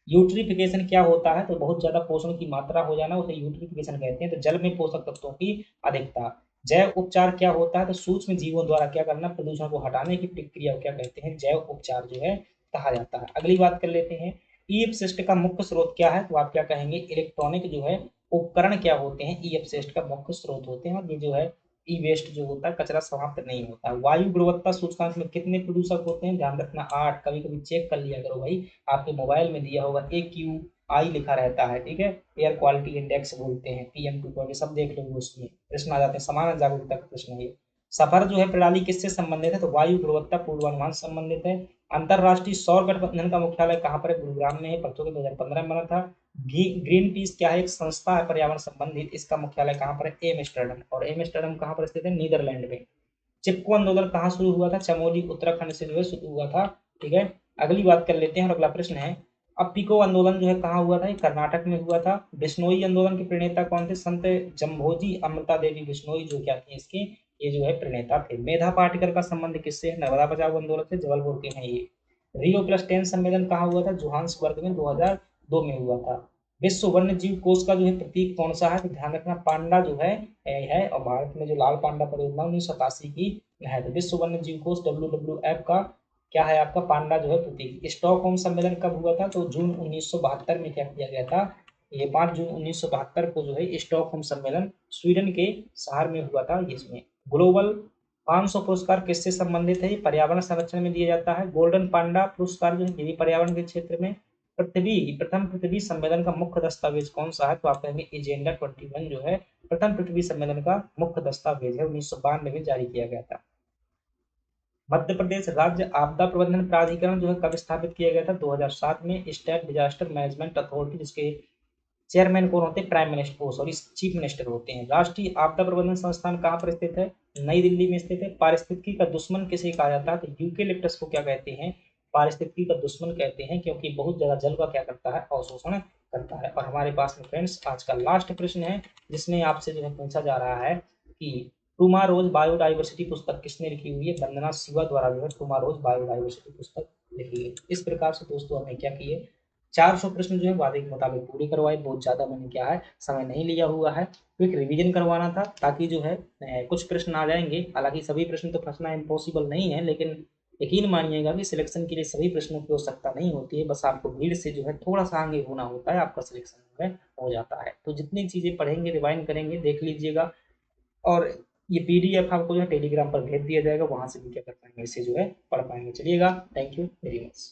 यूट्रिफिकेशन क्या होता है? तो बहुत ज्यादा पोषण की मात्रा हो जाना, उसे यूट्रिफिकेशन कहते हैं। तो जल में पोषक तत्वों की अधिकता। जैव उपचार क्या होता है? तो सूक्ष्म जीवों द्वारा क्या करना? प्रदूषण को हटाने की प्रक्रिया को क्या कहते हैं? जैव उपचार जो है कहा जाता है। अगली बात कर लेते हैं, ई अपशिष्ट का मुख्य स्रोत क्या है? तो आप क्या कहेंगे? इलेक्ट्रॉनिक जो है उपकरण क्या होते हैं? ई अपशिष्ट का मुख्य स्रोत होते हैं। और ये जो है ई वेस्ट जो होता है, कचरा समाप्त नहीं होता। वायु गुणवत्ता सूचकांक में कितने प्रदूषक होते हैं? ध्यान रखना, 8। कभी कभी चेक कर लिया करो भाई, आपके मोबाइल में दिया होगा AQI लिखा रहता है। ठीक है, एयर क्वालिटी इंडेक्स बोलते हैं, PM2.5, सब देख लोगे, उसमें प्रश्न आ जाते हैं। समान जागरूकता का प्रश्न है ये। सफर जो है प्रणाली किससे संबंधित है? तो वायु गुणवत्ता पूर्वानुमान से संबंधित है। अंतरराष्ट्रीय सौर गठबंधन का मुख्यालय कहाँ पर है? गुरुग्राम में है। परसों 2015 में बना था। ग्रीन पीस क्या है? एक संस्था है पर्यावरण संबंधित। इसका मुख्यालय कहाँ पर है? एम्स्टर्डम। और एम्स्टर्डम कहाँ पर स्थित है? नीदरलैंड में। चिपको आंदोलन कहाँ शुरू हुआ था? चमोली, उत्तराखंड से जो है शुरू हुआ था। ठीक है, अगली बात कर लेते हैं, और अगला प्रश्न है, अप्पिको आंदोलन जो है कहाँ हुआ था? ये कर्नाटक में हुआ था। बिश्नोई आंदोलन के प्रणेता कौन थे? संत जम्भोजी अमृता देवी बिश्नोई जो क्या थी इसके, ये जो है प्रणेता थे। मेधा पाटकर का संबंध किससे है? नर्मदा बचाओ आंदोलन से, जबलपुर के हैं ये। रियो+10 सम्मेलन कहाँ हुआ था? जोहान्सबर्ग में 2002 में हुआ था। विश्व वन्य जीव कोष का जो है प्रतीक कौन सा है? तो ध्यान रखना, पांडा जो है। और भारत में जो लाल पांडा परियोजना 1987 की है। तो विश्व वन्य जीव कोष WWF का क्या है? आपका पांडा जो है प्रतीक। स्टॉकहोम सम्मेलन कब हुआ था? तो जून 1972 में क्या किया गया था? ये 5 जून 1972 को जो है स्टॉकहोम सम्मेलन स्वीडन के शहर में हुआ था। इसमें ग्लोबल 500 पुरस्कार किससे संबंधित है? ये पर्यावरण संरक्षण में दिया जाता है। गोल्डन पांडा पुरस्कार जो है ये भी पर्यावरण के क्षेत्र में। प्रथम पृथ्वी सम्मेलन का मुख्य दस्तावेज कौन सा है? तो आप कहेंगे एजेंडा 21 जो है प्रथम पृथ्वी सम्मेलन का मुख्य दस्तावेज है, 1992 में जारी किया गया था। मध्य प्रदेश राज्य आपदा प्रबंधन प्राधिकरण जो है कब स्थापित किया गया था? 2007 में। स्टेट डिजास्टर मैनेजमेंट अथॉरिटी, जिसके चेयरमैन कौन होते हैं? Prime minister, sorry chief minister होते हैं। राष्ट्रीय आपदा प्रबंधन संस्थान कहाँ पर स्थित है? नई दिल्ली में स्थित है। पारिस्थितिकी का दुश्मन किसे कहा जाता है? तो यूकेलिप्टस को क्या कहते हैं? पारिस्थितिकी का दुश्मन कहते हैं, क्योंकि बहुत ज्यादा जल का क्या करता है? अवशोषण करता है। और हमारे पास में फ्रेंड्स आज का लास्ट प्रश्न है, जिसमें आपसे जो है पूछा जा रहा है कि टुमारोज बायोडाइवर्सिटी पुस्तक किसने लिखी हुई है? वंदना शिवा द्वारा जो है टुमारोज बायोडाइवर्सिटी पुस्तक लिखी है। इस प्रकार से दोस्तों हमने क्या किए, 400 प्रश्न जो है वादे के मुताबिक पूरे करवाए। बहुत ज़्यादा मैंने क्या है समय नहीं लिया हुआ है, क्विक रिवीजन करवाना था, ताकि जो है कुछ प्रश्न आ जाएंगे। हालांकि सभी प्रश्न तो फंसना इम्पॉसिबल नहीं है, लेकिन यकीन मानिएगा कि सिलेक्शन के लिए सभी प्रश्नों की आवश्यकता नहीं होती है। बस आपको भीड़ से जो है थोड़ा सा आगे होना होता है, आपका सिलेक्शन जो है हो जाता है। तो जितनी चीज़ें पढ़ेंगे, रिवाइंड करेंगे, देख लीजिएगा। और ये पीडीएफ आपको जो है टेलीग्राम पर भेज दिया जाएगा, वहां से भी क्या कर पाएंगे, इसे जो है पढ़ पाएंगे। चलिएगा, थैंक यू वेरी मच।